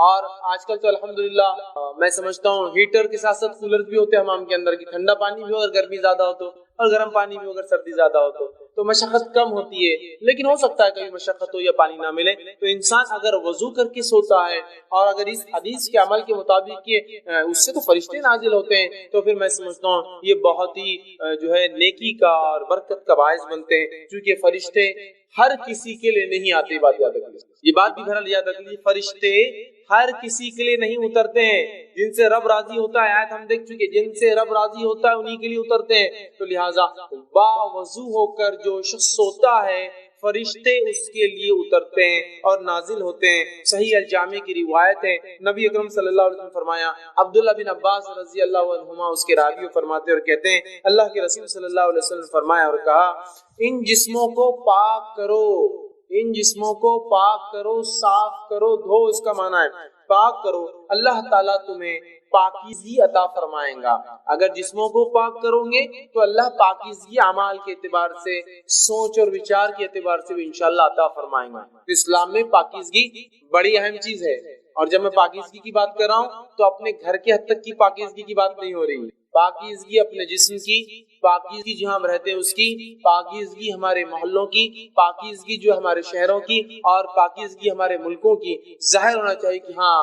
اور آج کل تو الحمدللہ میں سمجھتا ہوں ہیٹر کے ساتھ ساتھ کولر بھی ہوتے ہیں حمام کے اندر، کی ٹھنڈا پانی بھی ہو اگر گرمی زیادہ ہو تو، اور گرم پانی بھی ہو اگر سردی زیادہ ہو تو مشقت کم ہوتی ہے. لیکن ہو سکتا ہے کبھی مشقت ہو یا پانی نہ ملے، تو انسان اگر وضو کر کے سوتا ہے اور اگر اس حدیث کے عمل کے مطابق اس سے تو فرشتے نازل ہوتے ہیں، تو پھر میں سمجھتا ہوں یہ بہت ہی جو ہے نیکی کا اور برکت کا باعث بنتے ہیں. کیونکہ فرشتے ہر کسی کے لیے نہیں آتے. بات یاد رکھیے، یہ بات بھی بہرحال یاد رکھیے، فرشتے ہر کسی کے لیے نہیں اترتے ہیں. جن سے رب راضی ہوتا ہے، آیت ہم دیکھ چکے، جن سے رب راضی ہوتا ہے انہی کے لیے اترتے ہیں. تو لہٰذا باوضو ہو کر جو شخص سوتا ہے، فرشتے اس کے لیے اترتے ہیں اور نازل ہوتے ہیں. صحیح الجامع کی روایت ہے، نبی اکرم صلی اللہ علیہ وسلم فرمایا، عبداللہ بن عباس رضی اللہ عنہما اس کے راوی فرماتے اور کہتے ہیں، اللہ کے رسول صلی اللہ علیہ وسلم فرمایا اور کہا، ان جسموں کو پاک کرو، ان جسموں کو پاک کرو، صاف کرو، دھو، اس کا معنی ہے پاک کرو. اللہ تعالیٰ تمہیں پاکیزگی عطا فرمائیں گا. اگر جسموں کو پاک کرو گے تو اللہ پاکیزگی اعمال کے اعتبار سے، سوچ اور وچار کے اعتبار سے بھی انشاءاللہ عطا فرمائیں گا. اسلام میں پاکیزگی بڑی اہم چیز ہے. اور جب میں پاکیزگی کی بات کر رہا ہوں تو اپنے گھر کے حد تک کی پاکیزگی کی بات نہیں ہو رہی. پاکیزگی اپنے جسم کی، پاکیزگی جہاں ہم رہتے ہیں اس کی، پاکیزگی ہمارے محلوں کی، پاکیزگی جو ہمارے شہروں کی، اور پاکیزگی ہمارے ملکوں کی. ظاہر ہونا چاہیے کہ ہاں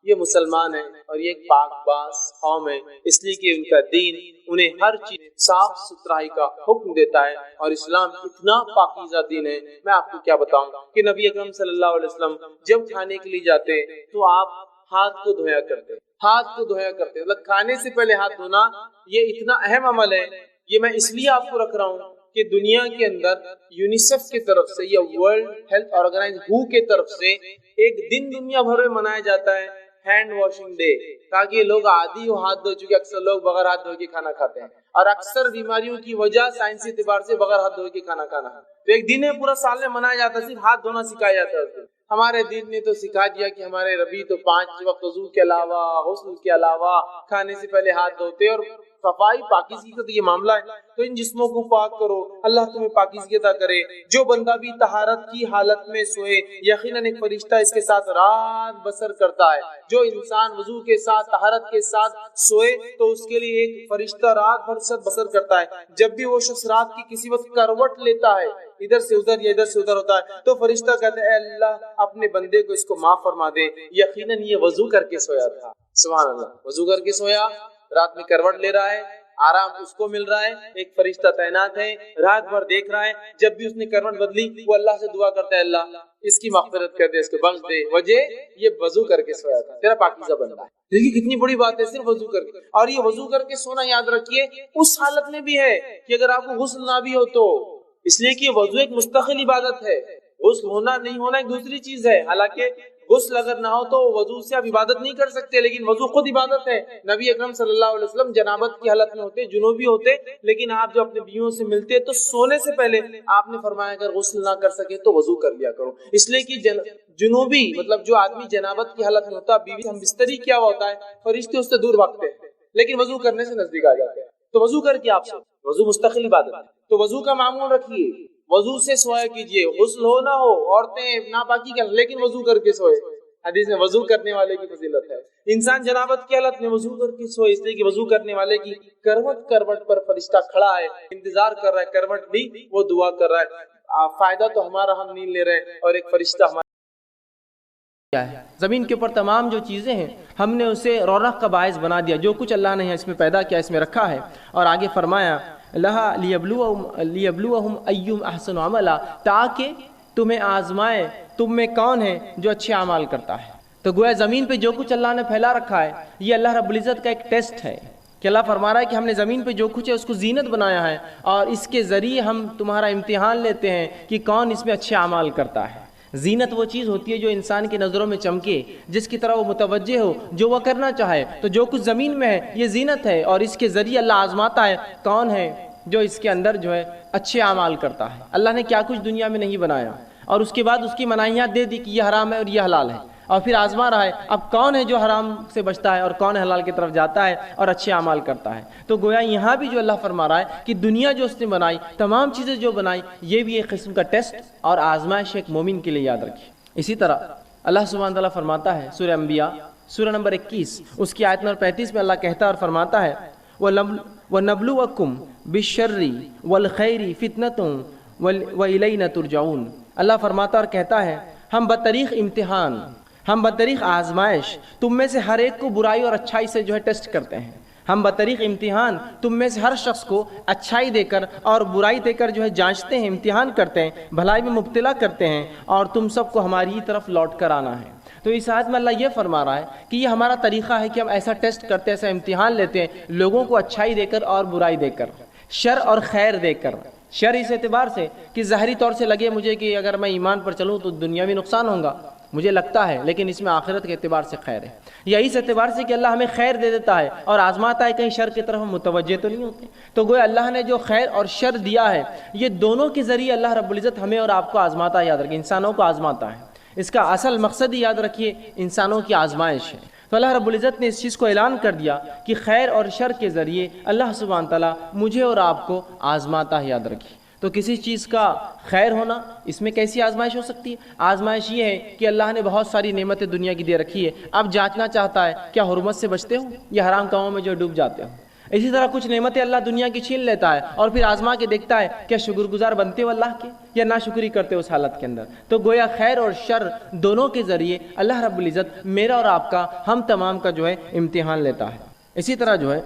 یہ مسلمان ہیں اور یہ ایک پاک باز قوم ہے، اس لیے کہ ان کا دین انہیں ہر چیز صاف ستھرائی کا حکم دیتا ہے. اور اسلام اتنا پاکیزہ دین ہے، میں آپ کو کیا بتاؤں کہ نبی اکرم صلی اللہ علیہ وسلم جب کھانے کے لیے جاتے تو آپ ہاتھ کو دھویا کرتے، ہاتھ کو دھویا کرتے. مطلب کھانے سے پہلے ہاتھ دھونا یہ اتنا اہم عمل ہے. یہ میں اس لیے آپ کو رکھ رہا ہوں کہ دنیا کے اندر یونیسیف کی طرف سے یا ورلڈ ہیلتھ آرگنائز WHO کی طرف سے ایک دن دنیا بھر میں منایا جاتا ہے، ہینڈ واشنگ ڈے، تاکہ لوگ عادی ہو ہاتھ دھو، چونکہ اکثر لوگ بغیر ہاتھ دھوئے کے کھانا کھاتے ہیں، اور اکثر بیماریوں کی وجہ سائنسی اعتبار سے بغیر ہاتھ دھوئے کے کھانا کھانا. تو ایک دن ہے پورا سال میں منایا جاتا ہے، صرف ہاتھ دھونا سکھایا جاتا ہے. ہمارے دین نے تو سکھا دیا کہ ہمارے ربی تو 5 وقت وضو کے علاوہ، غسل کے علاوہ کھانے سے پہلے ہاتھ دھوتے، اور صفائی پاکیزگی کا تو یہ معاملہ ہے. تو ان جسموں کو پاک کرو، اللہ تمہیں پاکیزگی عطا کرے. جو بندہ بھی طہارت کی حالت میں سوئے، یقیناً ایک فرشتہ اس کے ساتھ رات بسر کرتا ہے. جو انسان وضو کے ساتھ، طہارت کے ساتھ سوئے تو اس کے لیے ایک فرشتہ رات بھر بسر کرتا ہے. جب بھی وہ شخص رات کی کسی وقت کروٹ لیتا ہے، ادھر سے ادھر یا ادھر سے ادھر ہوتا ہے، تو فرشتہ کہتا ہے، اے اللہ اپنے بندے کو اس کو معاف فرما دے، یقیناً یہ وضو کر کے سویا تھا. سبحان اللہ، وضو کر کے سویا، رات میں کروٹ لے رہا ہے، آرام اس کو مل رہا ہے، ایک فرشتہ تعینات ہے، رات بھر دیکھ رہا ہے، جب بھی اس نے کروٹ بدلی وہ اللہ سے دعا کرتا ہے اللہ اس کی مغفرت کر دے، اس کو بخش دے، وجہ یہ وضو کر کے سویا تھا، تیرا پاکیزہ بندہ ہے۔ دیکھیے کتنی بڑی بات ہے، صرف وضو کر کے، اور یہ وضو کر کے سونا یاد رکھیے اس حالت میں بھی ہے کہ اگر آپ کو غسل نہ بھی ہو تو، اس لیے کہ وضو ایک مستقل عبادت ہے، غسل ہونا نہیں ہونا ایک دوسری چیز ہے، حالانکہ غسل اگر نہ ہو تو وضو سے آپ عبادت نہیں کر سکتے، لیکن وضو خود عبادت ہے۔ نبی اکرم صلی اللہ علیہ وسلم جنابت کی حالت میں ہوتے، جنوبی ہوتے، لیکن آپ جو اپنے بیویوں سے ملتے تو سونے سے پہلے آپ نے فرمایا اگر غسل نہ کر سکے تو وضو کر لیا کرو، اس لیے کہ جنوبی مطلب جو آدمی جنابت کی حالت میں ہوتا، بیوی ہم بستری کیا ہوتا ہے، فرشتے اس سے دور بھاگتے ہیں، لیکن وضو کرنے سے نزدیک آ جاتے ہیں، تو وضو کر کے آپ سے، وضو مستقل عبادت ہے، تو وضو کا معمول رکھیے، وضو سے سویا کیجیے، غسل ہو نہ ہو، عورتیں ناپاکی کر لیکن وضو کر کے سوئے، حدیث میں وضو کرنے والے کی فضیلت ہے۔ انسان جنابت کی حالت میں وضو کر کے سوئے، اس لیے کہ وضو کرنے والے کی کروٹ پر فرشتہ کھڑا ہے، انتظار کر رہا ہے، کروٹ بھی وہ دعا کر رہا ہے، فائدہ تو ہمارا ہم نہیں لے رہے اور ایک فرشتہ ہمارا ہے۔ زمین کے اوپر تمام جو چیزیں ہیں ہم نے اسے رونق کا باعث بنا دیا، جو کچھ اللہ نے اس میں پیدا کیا، اس میں رکھا ہے، اور آگے فرمایا لہا لیبلوہم ایہم احسن عملا، تاکہ تمہیں آزمائے تم میں کون ہے جو اچھے اعمال کرتا ہے۔ تو گویا زمین پہ جو کچھ اللہ نے پھیلا رکھا ہے یہ اللہ رب العزت کا ایک ٹیسٹ ہے کہ اللہ فرما رہا ہے کہ ہم نے زمین پہ جو کچھ ہے اس کو زینت بنایا ہے، اور اس کے ذریعے ہم تمہارا امتحان لیتے ہیں کہ کون اس میں اچھے اعمال کرتا ہے۔ زینت وہ چیز ہوتی ہے جو انسان کی نظروں میں چمکے، جس کی طرح وہ متوجہ ہو، جو وہ کرنا چاہے، تو جو کچھ زمین میں ہے یہ زینت ہے، اور اس کے ذریعے اللہ آزماتا ہے کون ہے جو اس کے اندر جو ہے اچھے اعمال کرتا ہے۔ اللہ نے کیا کچھ دنیا میں نہیں بنایا، اور اس کے بعد اس کی مناہیات دے دی کہ یہ حرام ہے اور یہ حلال ہے، اور پھر آزما رہا ہے اب کون ہے جو حرام سے بچتا ہے اور کون حلال کی طرف جاتا ہے اور اچھے اعمال کرتا ہے۔ تو گویا یہاں بھی جو اللہ فرما رہا ہے کہ دنیا جو اس نے بنائی، تمام چیزیں جو بنائی، یہ بھی ایک قسم کا ٹیسٹ اور آزمائش ایک مومن کے لیے یاد رکھیے۔ اسی طرح اللہ سبحانہ تعالیٰ فرماتا ہے سورہ انبیاء سورہ نمبر 21 اس کی آیت نمبر 35 میں اللہ کہتا ہے اور فرماتا ہے وَنَبْلُوَكُمْ بِالشَّرِّ وَالْخَيْرِ فِتْنَةٌ وَإِلَيْنَا تُرْجَعُونَ۔ اللہ فرماتا اور کہتا ہے ہم بطریق امتحان، ہم بطریق آزمائش تم میں سے ہر ایک کو برائی اور اچھائی سے جو ہے ٹیسٹ کرتے ہیں۔ ہم بطریق امتحان تم میں سے ہر شخص کو اچھائی دے کر اور برائی دے کر جو ہے جانچتے ہیں، امتحان کرتے ہیں، بھلائی میں مبتلا کرتے ہیں، اور تم سب کو ہماری طرف لوٹ کر آنا ہے۔ تو اس آیت میں اللہ یہ فرما رہا ہے کہ یہ ہمارا طریقہ ہے کہ ہم ایسا ٹیسٹ کرتے ہیں، ایسا امتحان لیتے ہیں لوگوں کو اچھائی دے کر اور برائی دے کر، شر اور خیر دے کر۔ شر اس اعتبار سے کہ ظاہری طور سے لگے مجھے کہ اگر میں ایمان پر چلوں تو دنیاوی نقصان ہوگا، مجھے لگتا ہے، لیکن اس میں آخرت کے اعتبار سے خیر ہے، یا اس اعتبار سے کہ اللہ ہمیں خیر دے دیتا ہے اور آزماتا ہے، کہیں شر کی طرف ہم متوجہ تو نہیں ہوتے۔ تو گویا اللہ نے جو خیر اور شر دیا ہے یہ دونوں کے ذریعے اللہ رب العزت ہمیں اور آپ کو آزماتا ہے، یاد رکھیے انسانوں کو آزماتا ہے۔ اس کا اصل مقصد ہی یاد رکھیے انسانوں کی آزمائش ہے۔ تو اللہ رب العزت نے اس چیز کو اعلان کر دیا کہ خیر اور شر کے ذریعے اللہ سبحانہ تعالیٰ مجھے اور آپ کو آزماتا ہے، یاد رکھیے۔ تو کسی چیز کا خیر ہونا، اس میں کیسی آزمائش ہو سکتی ہے؟ آزمائش یہ ہے کہ اللہ نے بہت ساری نعمتیں دنیا کی دے رکھی ہے، اب جانچنا چاہتا ہے کیا حرمت سے بچتے ہو یا حرام کاموں میں جو ڈوب جاتے ہو۔ اسی طرح کچھ نعمتیں اللہ دنیا کی چھین لیتا ہے اور پھر آزما کے دیکھتا ہے کیا شکر گزار بنتے ہو اللہ کے یا ناشکری کرتے ہو اس حالت کے اندر۔ تو گویا خیر اور شر دونوں کے ذریعے اللہ رب العزت میرا اور آپ کا، ہم تمام کا جو ہے امتحان لیتا ہے۔ اسی طرح جو ہے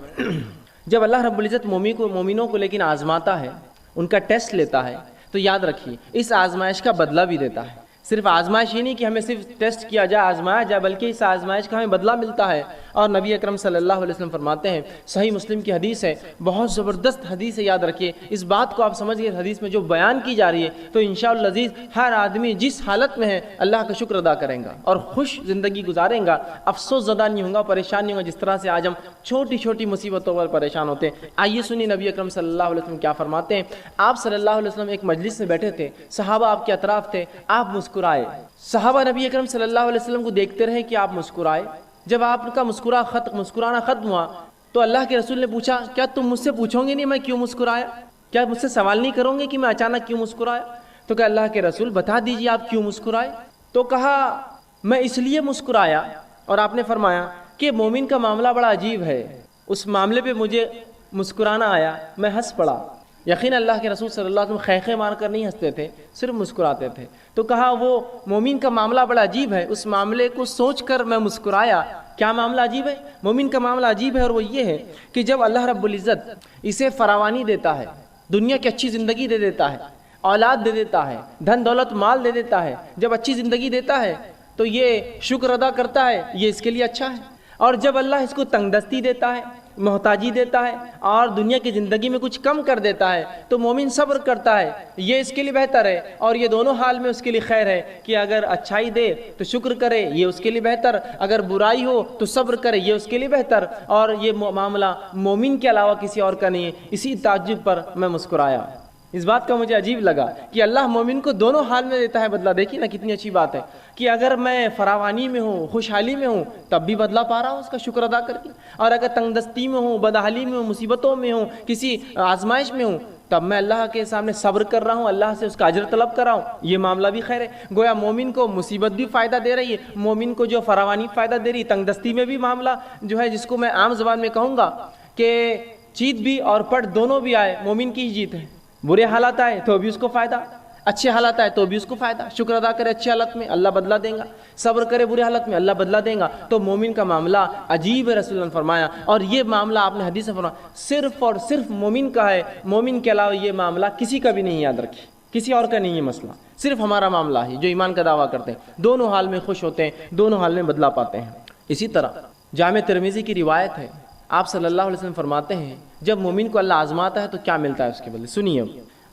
جب اللہ رب العزت مومنوں کو لیکن آزماتا ہے، ان کا ٹیسٹ لیتا ہے، تو یاد رکھیے اس آزمائش کا بدلہ بھی دیتا ہے۔ صرف آزمائش ہی نہیں کہ ہمیں صرف ٹیسٹ کیا جائے، آزمایا جائے، بلکہ اس آزمائش کا ہمیں بدلہ ملتا ہے۔ اور نبی اکرم صلی اللہ علیہ وسلم فرماتے ہیں، صحیح مسلم کی حدیث ہے، بہت زبردست حدیث ہے، یاد رکھیے اس بات کو آپ سمجھ گئے، حدیث میں جو بیان کی جا رہی ہے تو انشاءاللہ العزیز ہر آدمی جس حالت میں ہے اللہ کا شکر ادا کریں گا اور خوش زندگی گزاریں گا، افسوس زدہ نہیں ہوگا، پریشان نہیں ہوگا، جس طرح سے آج ہم چھوٹی چھوٹی مصیبتوں پر پریشان ہوتے ہیں۔ آئیے سنیے نبی اکرم صلی اللہ علیہ وسلم کیا فرماتے ہیں۔ آپ صلی اللہ علیہ وسلم ایک مجلس میں بیٹھے تھے، صحابہ آپ کے اطراف تھے، آپ مسکرائے۔ صحابہ نبی اکرم صلی اللہ علیہ وسلم کو دیکھتے رہے کہ آپ مسکرائے۔ جب آپ کا مسکرانا ختم ہوا تو اللہ کے رسول نے پوچھا، کیا تم مجھ سے پوچھو گے نہیں میں کیوں مسکرایا؟ کیا مجھ سے سوال نہیں کرو گے کہ میں اچانک کیوں مسکرایا؟ تو کہ اللہ کے رسول بتا دیجئے آپ کیوں مسکرائے؟ تو کہا میں اس لیے مسکرایا، اور آپ نے فرمایا کہ مومن کا معاملہ بڑا عجیب ہے، اس معاملے پہ مجھے مسکرانا آیا، میں ہنس پڑا۔ یقین اللہ کے رسول صلی اللہ علیہ وسلم خیخے مار کر نہیں ہنستے تھے، صرف مسکراتے تھے۔ تو کہا وہ مومن کا معاملہ بڑا عجیب ہے، اس معاملے کو سوچ کر میں مسکرایا کیا معاملہ عجیب ہے؟ مومن کا معاملہ عجیب ہے، اور وہ یہ ہے کہ جب اللہ رب العزت اسے فراوانی دیتا ہے، دنیا کی اچھی زندگی دے دیتا ہے، اولاد دے دیتا ہے، دھن دولت مال دے دیتا ہے، جب اچھی زندگی دیتا ہے تو یہ شکر ادا کرتا ہے، یہ اس کے لیے اچھا ہے۔ اور جب اللہ اس کو تنگ دستی دیتا ہے، محتاجی دیتا ہے، اور دنیا کی زندگی میں کچھ کم کر دیتا ہے، تو مومن صبر کرتا ہے، یہ اس کے لیے بہتر ہے۔ اور یہ دونوں حال میں اس کے لیے خیر ہے کہ اگر اچھائی دے تو شکر کرے، یہ اس کے لیے بہتر، اگر برائی ہو تو صبر کرے، یہ اس کے لیے بہتر۔ اور یہ معاملہ مومن کے علاوہ کسی اور کا نہیں ہے۔ اسی تعجب پر میں مسکرایا، اس بات کا مجھے عجیب لگا کہ اللہ مومن کو دونوں حال میں دیتا ہے بدلہ۔ دیکھیے نا کتنی اچھی بات ہے کہ اگر میں فراوانی میں ہوں، خوشحالی میں ہوں، تب بھی بدلہ پا رہا ہوں اس کا شکر ادا کر کے، اور اگر تنگ دستی میں ہوں، بدحالی میں ہوں، مصیبتوں میں ہوں، کسی آزمائش میں ہوں، تب میں اللہ کے سامنے صبر کر رہا ہوں، اللہ سے اس کا اجر طلب کر رہا ہوں، یہ معاملہ بھی خیر ہے۔ گویا مومن کو مصیبت بھی فائدہ دے رہی ہے، مومن کو جو فراوانی فائدہ دے رہی ہے، تنگ دستی میں بھی معاملہ جو ہے، جس کو میں عام زبان میں کہوں گا کہ چیت بھی اور پٹ دونوں بھی آئے، مومن کی ہی جیت ہے۔ برے حالات آئے تو بھی اس کو فائدہ، اچھے حالات آئے تو بھی اس کو فائدہ۔ شکر ادا کرے اچھے حالت میں، اللہ بدلہ دے گا، صبر کرے برے حالت میں، اللہ بدلہ دے گا۔ تو مومن کا معاملہ عجیب ہے، رسول اللہ نے فرمایا، اور یہ معاملہ آپ نے حدیث میں فرمایا صرف اور صرف مومن کا ہے، مومن کے علاوہ یہ معاملہ کسی کا بھی نہیں، یاد رکھیے کسی اور کا نہیں ہے مسئلہ، صرف ہمارا معاملہ ہے جو ایمان کا دعویٰ کرتے ہیں، دونوں حال میں خوش ہوتے ہیں، دونوں حال میں بدلہ پاتے ہیں۔ اسی طرح جامع ترمذی کی روایت ہے، آپ صلی اللہ علیہ وسلم فرماتے ہیں جب مومن کو اللہ آزماتا ہے تو کیا ملتا ہے اس کے بدلے، سنیے۔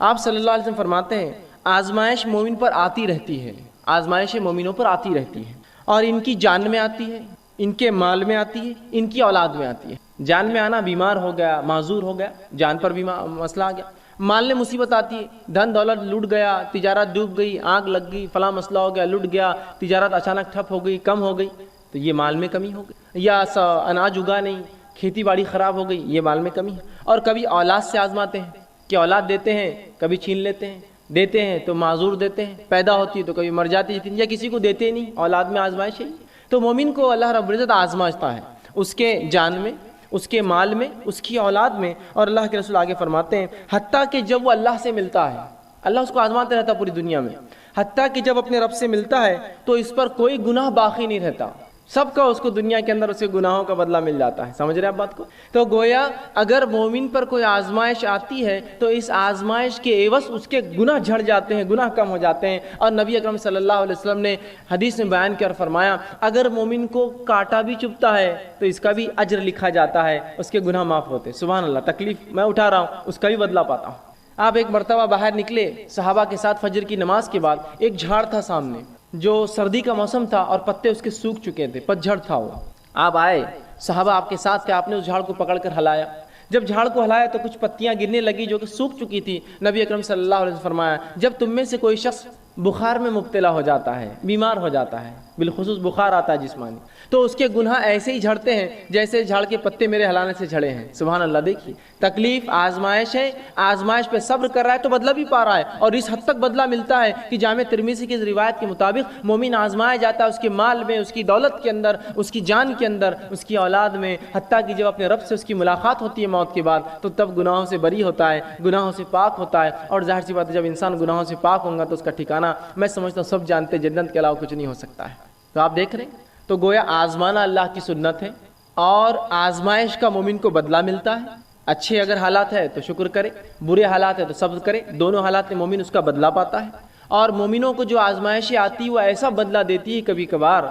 آپ صلی اللہ علیہ وسلم فرماتے ہیں آزمائش مومن پر آتی رہتی ہے، آزمائش مومنوں پر آتی رہتی ہے، اور ان کی جان میں آتی ہے، ان کے مال میں آتی ہے، ان کی اولاد میں آتی ہے۔ جان میں آنا، بیمار ہو گیا، معذور ہو گیا، جان پر بھی مسئلہ آ گیا۔ مال میں مصیبت آتی ہے، دھن دولت لوٹ گیا، تجارت ڈوب گئی، آگ لگ گئی، فلاں مسئلہ ہو گیا، لٹ گیا، تجارت اچانک ٹھپ ہو گئی، کم ہو گئی، تو یہ مال میں کمی ہو گئی۔ یا اناج اگا نہیں، کھیتی باڑی خراب ہو گئی، یہ مال میں کمی ہے۔ اور کبھی اولاد سے آزماتے ہیں کہ اولاد دیتے ہیں، کبھی چھین لیتے ہیں، دیتے ہیں تو معذور دیتے ہیں، پیدا ہوتی ہے تو کبھی مر جاتی ہے، یا کسی کو دیتے نہیں، اولاد میں آزمائش ہے۔ تو مومن کو اللہ رب العزت آزمائشتا ہے، اس کے جان میں، اس کے مال میں، اس کی اولاد میں۔ اور اللہ کے رسول آگے فرماتے ہیں حتیٰ کہ جب وہ اللہ سے ملتا ہے، اللہ اس کو آزماتے رہتا پوری دنیا میں، حتیٰ کہ جب اپنے رب سے ملتا ہے تو اس پر کوئی گناہ باقی نہیں رہتا، سب کا اس کو دنیا کے اندر اس کے گناہوں کا بدلہ مل جاتا ہے۔ سمجھ رہے ہیں آپ بات کو؟ تو گویا اگر مومن پر کوئی آزمائش آتی ہے تو اس آزمائش کے عوض اس کے گناہ جھڑ جاتے ہیں، گناہ کم ہو جاتے ہیں۔ اور نبی اکرم صلی اللہ علیہ وسلم نے حدیث میں بیان کیا اور فرمایا اگر مومن کو کانٹا بھی چبھتا ہے تو اس کا بھی اجر لکھا جاتا ہے، اس کے گناہ معاف ہوتے ہیں۔ سبحان اللہ، تکلیف میں اٹھا رہا ہوں، اس کا بھی بدلہ پاتا ہوں۔ آپ ایک مرتبہ باہر نکلے صحابہ کے ساتھ فجر کی نماز کے بعد، ایک جھاڑ تھا سامنے، جو سردی کا موسم تھا اور پتے اس کے سوکھ چکے تھے، پتجھڑ تھا وہ۔ آپ آئے، صحابہ آپ کے ساتھ تھے، آپ نے اس جھاڑ کو پکڑ کر ہلایا۔ جب جھاڑ کو ہلایا تو کچھ پتیاں گرنے لگی جو کہ سوکھ چکی تھی۔ نبی اکرم صلی اللہ علیہ وسلم فرمایا جب تم میں سے کوئی شخص بخار میں مبتلا ہو جاتا ہے، بیمار ہو جاتا ہے، بالخصوص بخار آتا ہے جسمانی، تو اس کے گناہ ایسے ہی جھڑتے ہیں جیسے جھاڑ کے پتے میرے ہلانے سے جھڑے ہیں۔ سبحان اللہ، دیکھیے تکلیف آزمائش ہے، آزمائش پہ صبر کر رہا ہے تو بدلہ بھی پا رہا ہے، اور اس حد تک بدلہ ملتا ہے کہ جامع ترمذی کی روایت کے مطابق مومن آزمایا جاتا ہے اس کے مال میں، اس کی دولت کے اندر، اس کی جان کے اندر، اس کی اولاد میں، حتیٰ کہ جب اپنے رب سے اس کی ملاقات ہوتی ہے موت کے بعد تو تب گناہوں سے بری ہوتا ہے، گناہوں سے پاک ہوتا ہے۔ اور ظاہر سی بات ہے جب انسان گناہوں سے پاک ہوگا تو اس کا ٹھکانہ میں سمجھتا ہوں سب جانتے ہیں، جنت کے علاوہ کچھ نہیں ہو سکتا ہے۔ تو آپ دیکھ رہے ہیں، تو گویا آزمانا اللہ کی سنت ہے، اور آزمائش کا مومن کو بدلہ ملتا ہے۔ اچھے اگر حالات ہے تو شکر کرے، برے حالات ہے تو صبر کرے، دونوں حالات میں مومن اس کا بدلہ پاتا ہے۔ اور مومنوں کو جو آزمائشیں آتی وہ ایسا بدلہ دیتی ہے کبھی کبھار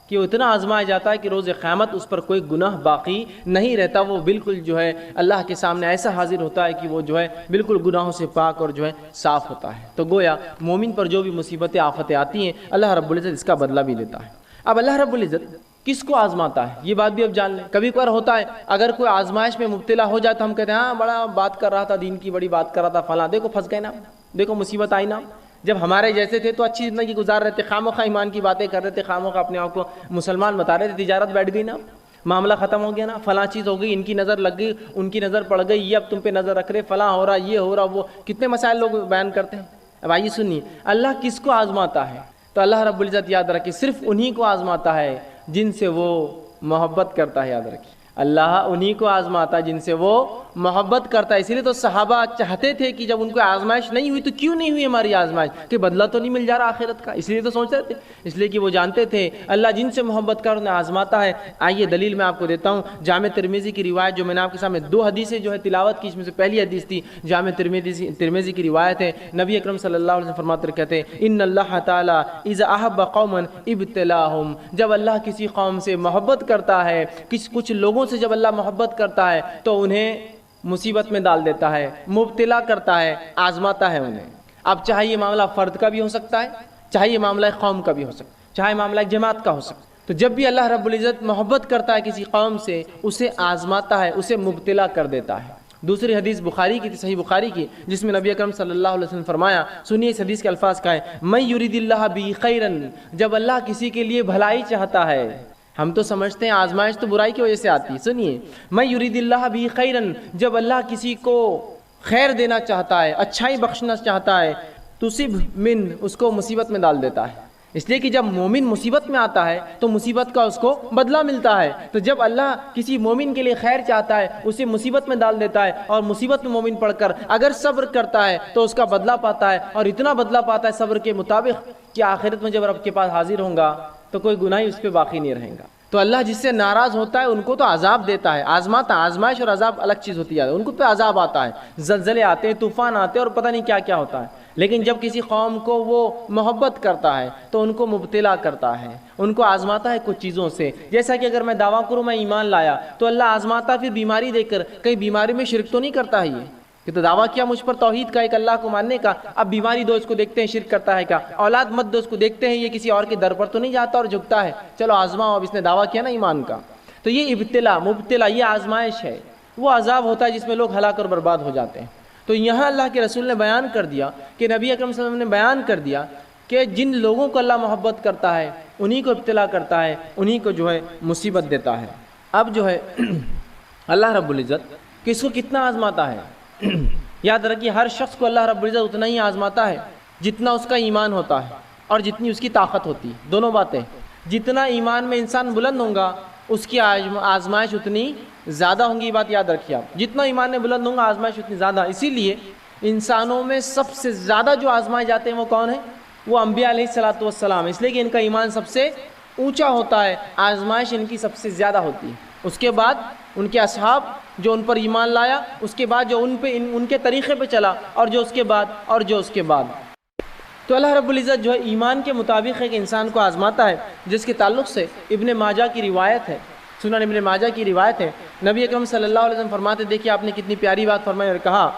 کہ وہ اتنا آزمایا جاتا ہے کہ روز قیامت اس پر کوئی گناہ باقی نہیں رہتا، وہ بالکل جو ہے اللہ کے سامنے ایسا حاضر ہوتا ہے کہ وہ جو ہے بالکل گناہوں سے پاک اور جو ہے صاف ہوتا ہے۔ تو گویا مومن پر جو بھی مصیبتیں آفتیں آتی ہیں اللہ رب العزت اس کا بدلہ بھی لیتا ہے۔ اب اللہ رب العزت کس کو آزماتا ہے یہ بات بھی اب جان لیں۔ کبھی کبھار ہوتا ہے اگر کوئی آزمائش میں مبتلا ہو جائے تو ہم کہتے ہیں ہاں بڑا بات کر رہا تھا، دین کی بڑی بات کر رہا تھا، فلاں دیکھو پھنس گئے نا، دیکھو مصیبت آئی نا۔ جب ہمارے جیسے تھے تو اچھی زندگی گزار رہے تھے، خامخواہ ایمان کی باتیں کر رہے تھے، خامخواہ اپنے آپ کو مسلمان بتا رہے تھے، تجارت بیٹھ گئی نا، معاملہ ختم ہو گیا نا، فلاں چیز ہو گئی، ان کی نظر لگ گئی، ان کی نظر پڑ گئی، یہ اب تم پہ نظر رکھ رہے، فلاں ہو رہا، یہ ہو رہا، وہ کتنے مسائل لوگ بیان کرتے ہیں۔ اب آئیے سنیے اللہ کس کو آزماتا ہے، تو اللہ رب العزت یاد رکھے صرف انہی کو آزماتا ہے جن سے وہ محبت کرتا ہے، یاد رکھیے۔ اللہ انہی کو آزماتا ہے جن سے وہ محبت کرتا ہے. اسی لیے تو صحابہ چاہتے تھے کہ جب ان کو آزمائش نہیں ہوئی تو کیوں نہیں ہوئی ہماری آزمائش, کہ بدلہ تو نہیں مل جا رہا آخرت کا, اس لیے تو سوچ رہے تھے, اس لیے کہ وہ جانتے تھے اللہ جن سے محبت کر انہیں آزماتا ہے. آئیے دلیل میں آپ کو دیتا ہوں. جامع ترمذی کی روایت جو میں نے آپ کے سامنے 2 حدیثیں جو ہے تلاوت کی, اس میں سے پہلی حدیث تھی جامع ترمذی کی روایت ہے. نبی اکرم صلی اللہ علیہ وسلم فرماتے کہتے ہیں ان اللہ تعالی اذا احب قوما ابتلاهم, جب اللہ کسی قوم سے محبت کرتا ہے, کچھ لوگوں سے جب اللہ محبت کرتا ہے تو انہیں مصیبت میں ڈال دیتا ہے, مبتلا کرتا ہے, آزماتا ہے انہیں. اب چاہے یہ معاملہ فرد کا بھی ہو سکتا ہے, چاہے یہ معاملہ قوم کا بھی ہو سکتا ہے, چاہے معاملہ جماعت کا ہو سکتا ہے. تو جب بھی اللہ رب العزت محبت کرتا ہے کسی قوم سے, اسے آزماتا ہے, اسے مبتلا کر دیتا ہے. دوسری حدیث بخاری کی تھی, صحیح بخاری کی, جس میں نبی اکرم صلی اللہ علیہ وسلم فرمایا, سنیے اس حدیث کے الفاظ کا ہے, من یرید اللہ بہ خیرا, جب اللہ کسی کے لیے بھلائی چاہتا ہے. ہم تو سمجھتے ہیں آزمائش تو برائی کی وجہ سے آتی ہے. سنیے, من یرید اللہ بہ خیرا, جب اللہ کسی کو خیر دینا چاہتا ہے, اچھائی بخشنا چاہتا ہے, تصب من, اس کو مصیبت میں ڈال دیتا ہے. اس لیے کہ جب مومن مصیبت میں آتا ہے تو مصیبت کا اس کو بدلہ ملتا ہے. تو جب اللہ کسی مومن کے لیے خیر چاہتا ہے اسے مصیبت میں ڈال دیتا ہے, اور مصیبت میں مومن پڑھ کر اگر صبر کرتا ہے تو اس کا بدلہ پاتا ہے, اور اتنا بدلہ پاتا ہے صبر کے مطابق کہ آخرت میں جب رب کے پاس حاضر ہوں گا تو کوئی گناہ اس پہ باقی نہیں رہے گا. تو اللہ جس سے ناراض ہوتا ہے ان کو تو عذاب دیتا ہے, آزماتا. آزمائش اور عذاب الگ چیز ہوتی ہے. ان کو پہ عذاب آتا ہے, زلزلے آتے ہیں, طوفان آتے ہیں, اور پتہ نہیں کیا کیا ہوتا ہے. لیکن جب کسی قوم کو وہ محبت کرتا ہے تو ان کو مبتلا کرتا ہے, ان کو آزماتا ہے کچھ چیزوں سے. جیسا کہ اگر میں دعویٰ کروں میں ایمان لایا تو اللہ آزماتا پھر بیماری دے کر, کہیں بیماری میں شرک تو نہیں کرتا ہے یہ تو دعویٰ کیا مجھ پر توحید کا, ایک اللہ کو ماننے کا, اب بیماری دو اس کو دیکھتے ہیں شرک کرتا ہے کیا, اولاد مت دو اس کو دیکھتے ہیں یہ کسی اور کے در پر تو نہیں جاتا اور جھکتا ہے, چلو آزماؤ. اب اس نے دعویٰ کیا نا ایمان کا, تو یہ ابتلا مبتلا یہ آزمائش ہے, وہ عذاب ہوتا ہے جس میں لوگ ہلاک اور برباد ہو جاتے ہیں. تو یہاں اللہ کے رسول نے بیان کر دیا کہ نبی اکرم صلی اللہ علیہ وسلم نے بیان کر دیا کہ جن لوگوں کو اللہ محبت کرتا ہے انہی کو ابتلا کرتا ہے, انہی کو جو ہے مصیبت دیتا ہے. اب جو ہے اللہ رب العزت کس کو کتنا آزماتا ہے, یاد رکھیے ہر شخص کو اللہ رب العزت اتنا ہی آزماتا ہے جتنا اس کا ایمان ہوتا ہے اور جتنی اس کی طاقت ہوتی ہے. دونوں باتیں, جتنا ایمان میں انسان بلند ہوگا اس کی آزمائش اتنی زیادہ ہوں گی. یہ بات یاد رکھیے آپ, جتنا ایمان میں بلند ہوگا آزمائش اتنی زیادہ. اسی لیے انسانوں میں سب سے زیادہ جو آزمائے جاتے ہیں وہ کون ہیں, وہ انبیاء علیہ الصلوۃ والسلام. اس لیے کہ ان کا ایمان سب سے اونچا ہوتا ہے, آزمائش ان کی سب سے زیادہ ہوتی ہے. اس کے بعد ان کے اصحاب جو ان پر ایمان لایا, اس کے بعد جو ان کے طریقے پہ چلا, اور جو اس کے بعد. تو اللہ رب العزت جو ہے ایمان کے مطابق ایک انسان کو آزماتا ہے, جس کے تعلق سے ابن ماجہ کی روایت ہے, سنن ابن ماجہ کی روایت ہے. نبی اکرم صلی اللہ علیہ وسلم فرماتے, دیکھیے آپ نے کتنی پیاری بات فرمائی اور کہا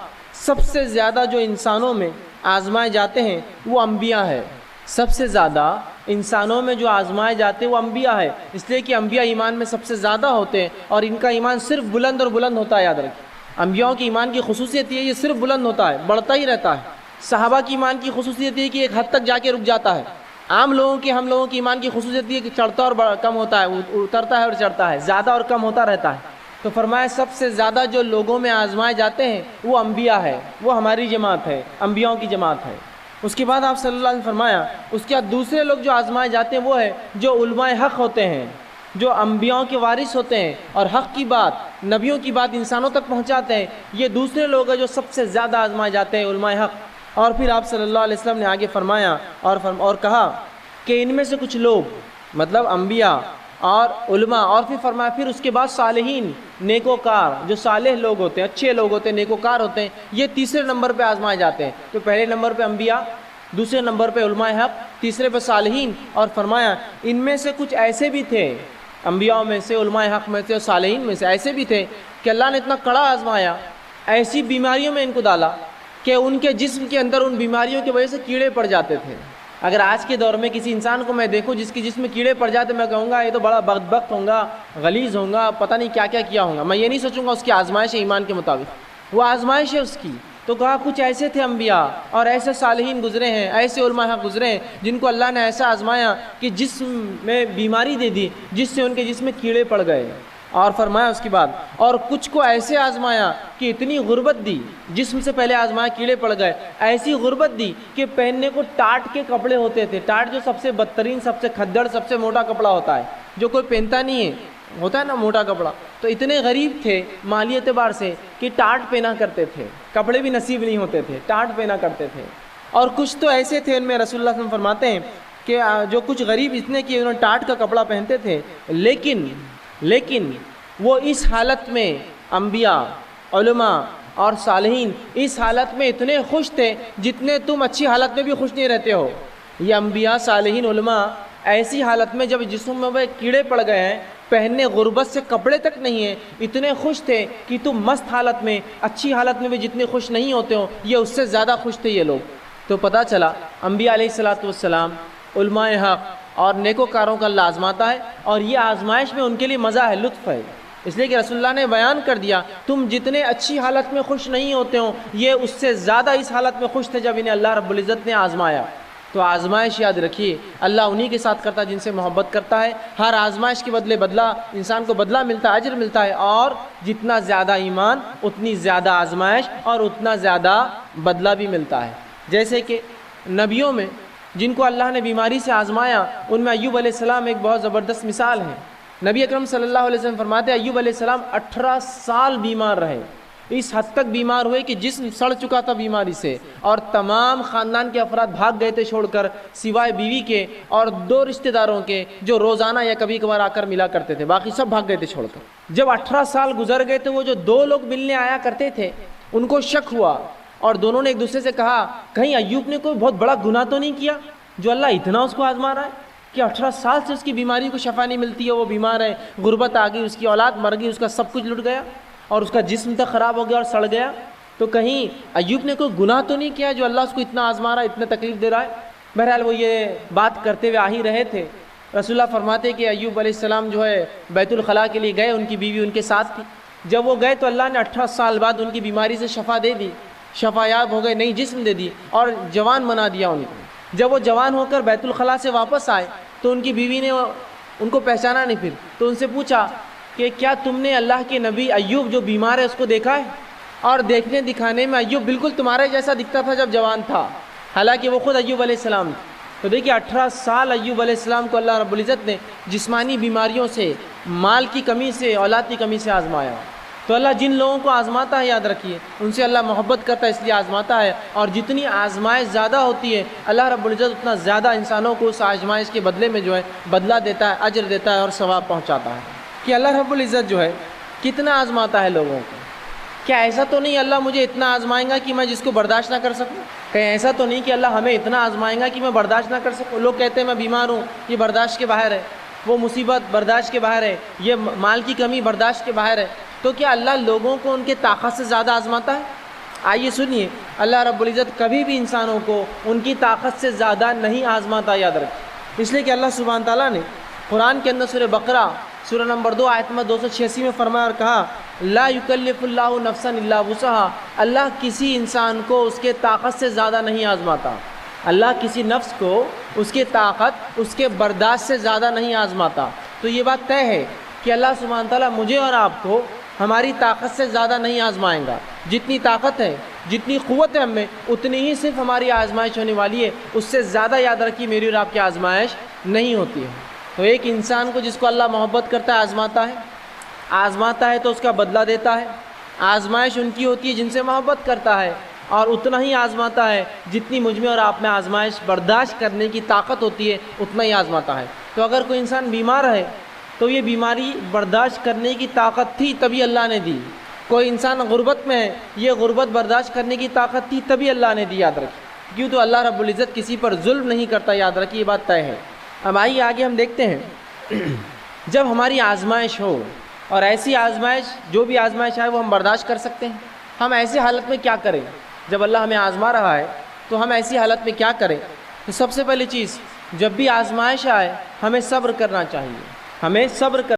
سب سے زیادہ جو انسانوں میں آزمائے جاتے ہیں وہ انبیاء ہے. سب سے زیادہ انسانوں میں جو آزمائے جاتے ہیں وہ انبیاء ہے, اس لیے کہ انبیاء ایمان میں سب سے زیادہ ہوتے ہیں اور ان کا ایمان صرف بلند اور بلند ہوتا ہے. یاد رکھیں انبیاء کی ایمان کی خصوصیت یہ صرف بلند ہوتا ہے, بڑھتا ہی رہتا ہے. صحابہ کی ایمان کی خصوصیت یہ کہ ایک حد تک جا کے رک جاتا ہے. عام لوگوں کی, ہم لوگوں کی ایمان کی خصوصیت یہ کہ چڑھتا اور کم ہوتا ہے, اترتا ہے اور چڑھتا ہے, زیادہ اور کم ہوتا رہتا ہے. تو فرمایا سب سے زیادہ جو لوگوں میں آزمائے جاتے ہیں وہ انبیاء ہے, وہ ہماری جماعت ہے, انبیاء کی جماعت ہے. اس کے بعد آپ صلی اللہ علیہ وسلم فرمایا اس کے بعد دوسرے لوگ جو آزمائے جاتے ہیں وہ ہے جو علماء حق ہوتے ہیں, جو انبیاء کے وارث ہوتے ہیں اور حق کی بات, نبیوں کی بات انسانوں تک پہنچاتے ہیں. یہ دوسرے لوگ ہیں جو سب سے زیادہ آزمائے جاتے ہیں, علماء حق. اور پھر آپ صلی اللہ علیہ وسلم نے آگے فرمایا اور کہا کہ ان میں سے کچھ لوگ, مطلب انبیاء اور علماء, اور پھر فرمایا پھر اس کے بعد صالحین, نیکوکار, جو صالح لوگ ہوتے ہیں, اچھے لوگ ہوتے ہیں, نیکوکار ہوتے ہیں, یہ تیسرے نمبر پہ آزمائے جاتے ہیں. تو پہلے نمبر پہ انبیاء, دوسرے نمبر پہ علماء حق, تیسرے پہ صالحین. اور فرمایا ان میں سے کچھ ایسے بھی تھے, انبیاء میں سے, علماء حق میں سے اور صالحین میں سے ایسے بھی تھے کہ اللہ نے اتنا کڑا آزمایا, ایسی بیماریوں میں ان کو ڈالا کہ ان کے جسم کے اندر ان بیماریوں کی وجہ سے کیڑے پڑ جاتے تھے. اگر آج کے دور میں کسی انسان کو میں دیکھوں جس کے جسم میں کیڑے پڑ جاتے, میں کہوں گا یہ تو بڑا بدبخت ہوگا, غلیظ ہوگا, پتہ نہیں کیا کیا کیا ہوگا. میں یہ نہیں سوچوں گا اس کی آزمائش ہے ایمان کے مطابق, وہ آزمائش ہے اس کی. تو کہا کچھ ایسے تھے انبیاء اور ایسے صالحین گزرے ہیں, ایسے علماء حق گزرے ہیں جن کو اللہ نے ایسا آزمایا کہ جسم میں بیماری دے دی جس سے ان کے جسم میں کیڑے پڑ گئے. اور فرمایا اس کے بعد اور کچھ کو ایسے آزمایا کہ اتنی غربت دی, جسم سے پہلے آزمایا کیڑے پڑ گئے, ایسی غربت دی کہ پہننے کو ٹاٹ کے کپڑے ہوتے تھے. ٹاٹ جو سب سے بدترین, سب سے کھدڑ, سب سے موٹا کپڑا ہوتا ہے جو کوئی پہنتا نہیں ہے, ہوتا ہے نا موٹا کپڑا، تو اتنے غریب تھے مالی اعتبار سے کہ ٹاٹ پہنا کرتے تھے، کپڑے بھی نصیب نہیں ہوتے تھے، ٹاٹ پہنا کرتے تھے۔ اور کچھ تو ایسے تھے، ان میں رسول اللہ صلی اللہ علیہ وسلم فرماتے ہیں کہ جو کچھ غریب اتنے کہ انہوں نے ٹاٹ کا کپڑا پہنتے تھے، لیکن وہ اس حالت میں انبیاء، علماء اور صالحین اس حالت میں اتنے خوش تھے جتنے تم اچھی حالت میں بھی خوش نہیں رہتے ہو۔ یہ انبیاء، صالحین، علماء ایسی حالت میں جب جسم میں وہ کیڑے پڑ گئے ہیں، پہننے غربت سے کپڑے تک نہیں ہیں، اتنے خوش تھے کہ تم مست حالت میں، اچھی حالت میں بھی جتنے خوش نہیں ہوتے ہو، یہ اس سے زیادہ خوش تھے یہ لوگ۔ تو پتہ چلا انبیاء علیہ الصلوۃ والسلام، علماء حق اور نیکوکاروں کا اللہ آزماتا ہے، اور یہ آزمائش میں ان کے لیے مزہ ہے، لطف ہے، اس لیے کہ رسول اللہ نے بیان کر دیا تم جتنے اچھی حالت میں خوش نہیں ہوتے ہو، یہ اس سے زیادہ اس حالت میں خوش تھے جب انہیں اللہ رب العزت نے آزمایا۔ تو آزمائش یاد رکھیے اللہ انہی کے ساتھ کرتا ہے جن سے محبت کرتا ہے۔ ہر آزمائش کے بدلے بدلہ انسان کو بدلہ ملتا ہے، اجر ملتا ہے، اور جتنا زیادہ ایمان اتنی زیادہ آزمائش اور اتنا زیادہ بدلہ بھی ملتا ہے۔ جیسے کہ نبیوں میں جن کو اللہ نے بیماری سے آزمایا، ان میں ایوب علیہ السلام ایک بہت زبردست مثال ہے۔ نبی اکرم صلی اللہ علیہ وسلم فرماتے ہیں ایوب علیہ السلام 18 سال بیمار رہے، اس حد تک بیمار ہوئے کہ جسم سڑ چکا تھا بیماری سے، اور تمام خاندان کے افراد بھاگ گئے تھے چھوڑ کر، سوائے بیوی کے اور 2 رشتہ داروں کے جو روزانہ یا کبھی کبھار آ کر ملا کرتے تھے، باقی سب بھاگ گئے تھے چھوڑ کر۔ جب 18 سال گزر گئے تو وہ جو 2 لوگ ملنے آیا کرتے تھے ان کو شک ہوا، اور دونوں نے ایک دوسرے سے کہا کہیں ایوب نے کوئی بہت بڑا گناہ تو نہیں کیا جو اللہ اتنا اس کو آزما رہا ہے کہ 18 سال سے اس کی بیماری کو شفا نہیں ملتی ہے، وہ بیمار ہے، غربت آ گئی، اس کی اولاد مر گئی، اس کا سب کچھ لٹ گیا اور اس کا جسم تک خراب ہو گیا اور سڑ گیا، تو کہیں ایوب نے کوئی گناہ تو نہیں کیا جو اللہ اس کو اتنا آزما رہا ہے، اتنا تکلیف دے رہا ہے؟ بہرحال وہ یہ بات کرتے ہوئے آ ہی رہے تھے۔ رسول اللہ فرماتے کہ ایوب علیہ السلام جو ہے بیت الخلاء کے لیے گئے، ان کی بیوی ان کے ساتھ تھی۔ جب وہ گئے تو اللہ نے 18 سال بعد ان کی بیماری سے شفا دے دی، شفا یاب ہو گئے، نئی جسم دے دی اور جوان بنا دیا ان کو۔ جب وہ جوان ہو کر بیت الخلاء سے واپس آئے تو ان کی بیوی نے ان کو پہچانا نہیں، پھر تو ان سے پوچھا کہ کیا تم نے اللہ کے نبی ایوب جو بیمار ہے اس کو دیکھا ہے؟ اور دیکھنے دکھانے میں ایوب بالکل تمہارے جیسا دکھتا تھا جب جوان تھا، حالانکہ وہ خود ایوب علیہ السلام تھے۔ تو دیکھیے 18 سال ایوب علیہ السلام کو اللہ رب العزت نے جسمانی بیماریوں سے، مال کی کمی سے، اولاد کی کمی سے آزمایا۔ تو اللہ جن لوگوں کو آزماتا ہے یاد رکھیے ان سے اللہ محبت کرتا ہے، اس لیے آزماتا ہے، اور جتنی آزمائش زیادہ ہوتی ہے اللہ رب العزت اتنا زیادہ انسانوں کو اس آزمائش کے بدلے میں جو ہے بدلہ دیتا ہے، اجر دیتا ہے اور ثواب پہنچاتا ہے۔ کہ اللہ رب العزت جو ہے کتنا آزماتا ہے لوگوں کو، کیا ایسا تو نہیں اللہ مجھے اتنا آزمائیں گا کہ میں جس کو برداشت نہ کر سکوں؟ کہیں ایسا تو نہیں کہ اللہ ہمیں اتنا آزمائیں گا کہ میں برداشت نہ کر سکوں؟ لوگ کہتے ہیں میں بیمار ہوں، یہ برداشت کے باہر ہے، وہ مصیبت برداشت کے باہر ہے، یہ مال کی کمی برداشت کے باہر ہے۔ تو کیا اللہ لوگوں کو ان کے طاقت سے زیادہ آزماتا ہے؟ آئیے سنیے، اللہ رب العزت کبھی بھی انسانوں کو ان کی طاقت سے زیادہ نہیں آزماتا، یاد رکھیں۔ اس لیے کہ اللہ سبحانہ تعالیٰ نے قرآن کے اندر سورہ بقرہ سورہ نمبر 2 آیت نمبر 286 میں فرمایا اور کہا لا یکلف اللہ نفسا الا وسعها، اللہ کسی انسان کو اس کے طاقت سے زیادہ نہیں آزماتا، اللہ کسی نفس کو اس کے طاقت، اس کے برداشت سے زیادہ نہیں آزماتا۔ تو یہ بات طے ہے کہ اللہ سبحانہ تعالیٰ مجھے اور آپ کو ہماری طاقت سے زیادہ نہیں آزمائیں گا، جتنی طاقت ہے، جتنی قوت ہے ہم میں، اتنی ہی صرف ہماری آزمائش ہونے والی ہے، اس سے زیادہ یاد رکھیے میری اور آپ کی آزمائش نہیں ہوتی ہے۔ تو ایک انسان کو جس کو اللہ محبت کرتا ہے آزماتا ہے تو اس کا بدلہ دیتا ہے۔ آزمائش ان کی ہوتی ہے جن سے محبت کرتا ہے، اور اتنا ہی آزماتا ہے جتنی مجھ میں اور آپ میں آزمائش برداشت کرنے کی طاقت ہوتی ہے، اتنا ہی آزماتا ہے۔ تو اگر کوئی انسان بیمار ہے تو یہ بیماری برداشت کرنے کی طاقت تھی تبھی اللہ نے دی، کوئی انسان غربت میں ہے، یہ غربت برداشت کرنے کی طاقت تھی تبھی اللہ نے دی، یاد رکھیں۔ کیوں؟ تو اللہ رب العزت کسی پر ظلم نہیں کرتا، یاد رکھیے یہ بات طے ہے۔ اب آئیے آگے ہم دیکھتے ہیں، جب ہماری آزمائش ہو، اور ایسی آزمائش جو بھی آزمائش آئے وہ ہم برداشت کر سکتے ہیں، ہم ایسی حالت میں کیا کریں؟ جب اللہ ہمیں آزما رہا ہے تو ہم ایسی حالت میں کیا کریں؟ تو سب سے پہلی چیز، جب بھی آزمائش آئے ہمیں صبر کرنا چاہیے، ہمیں صبر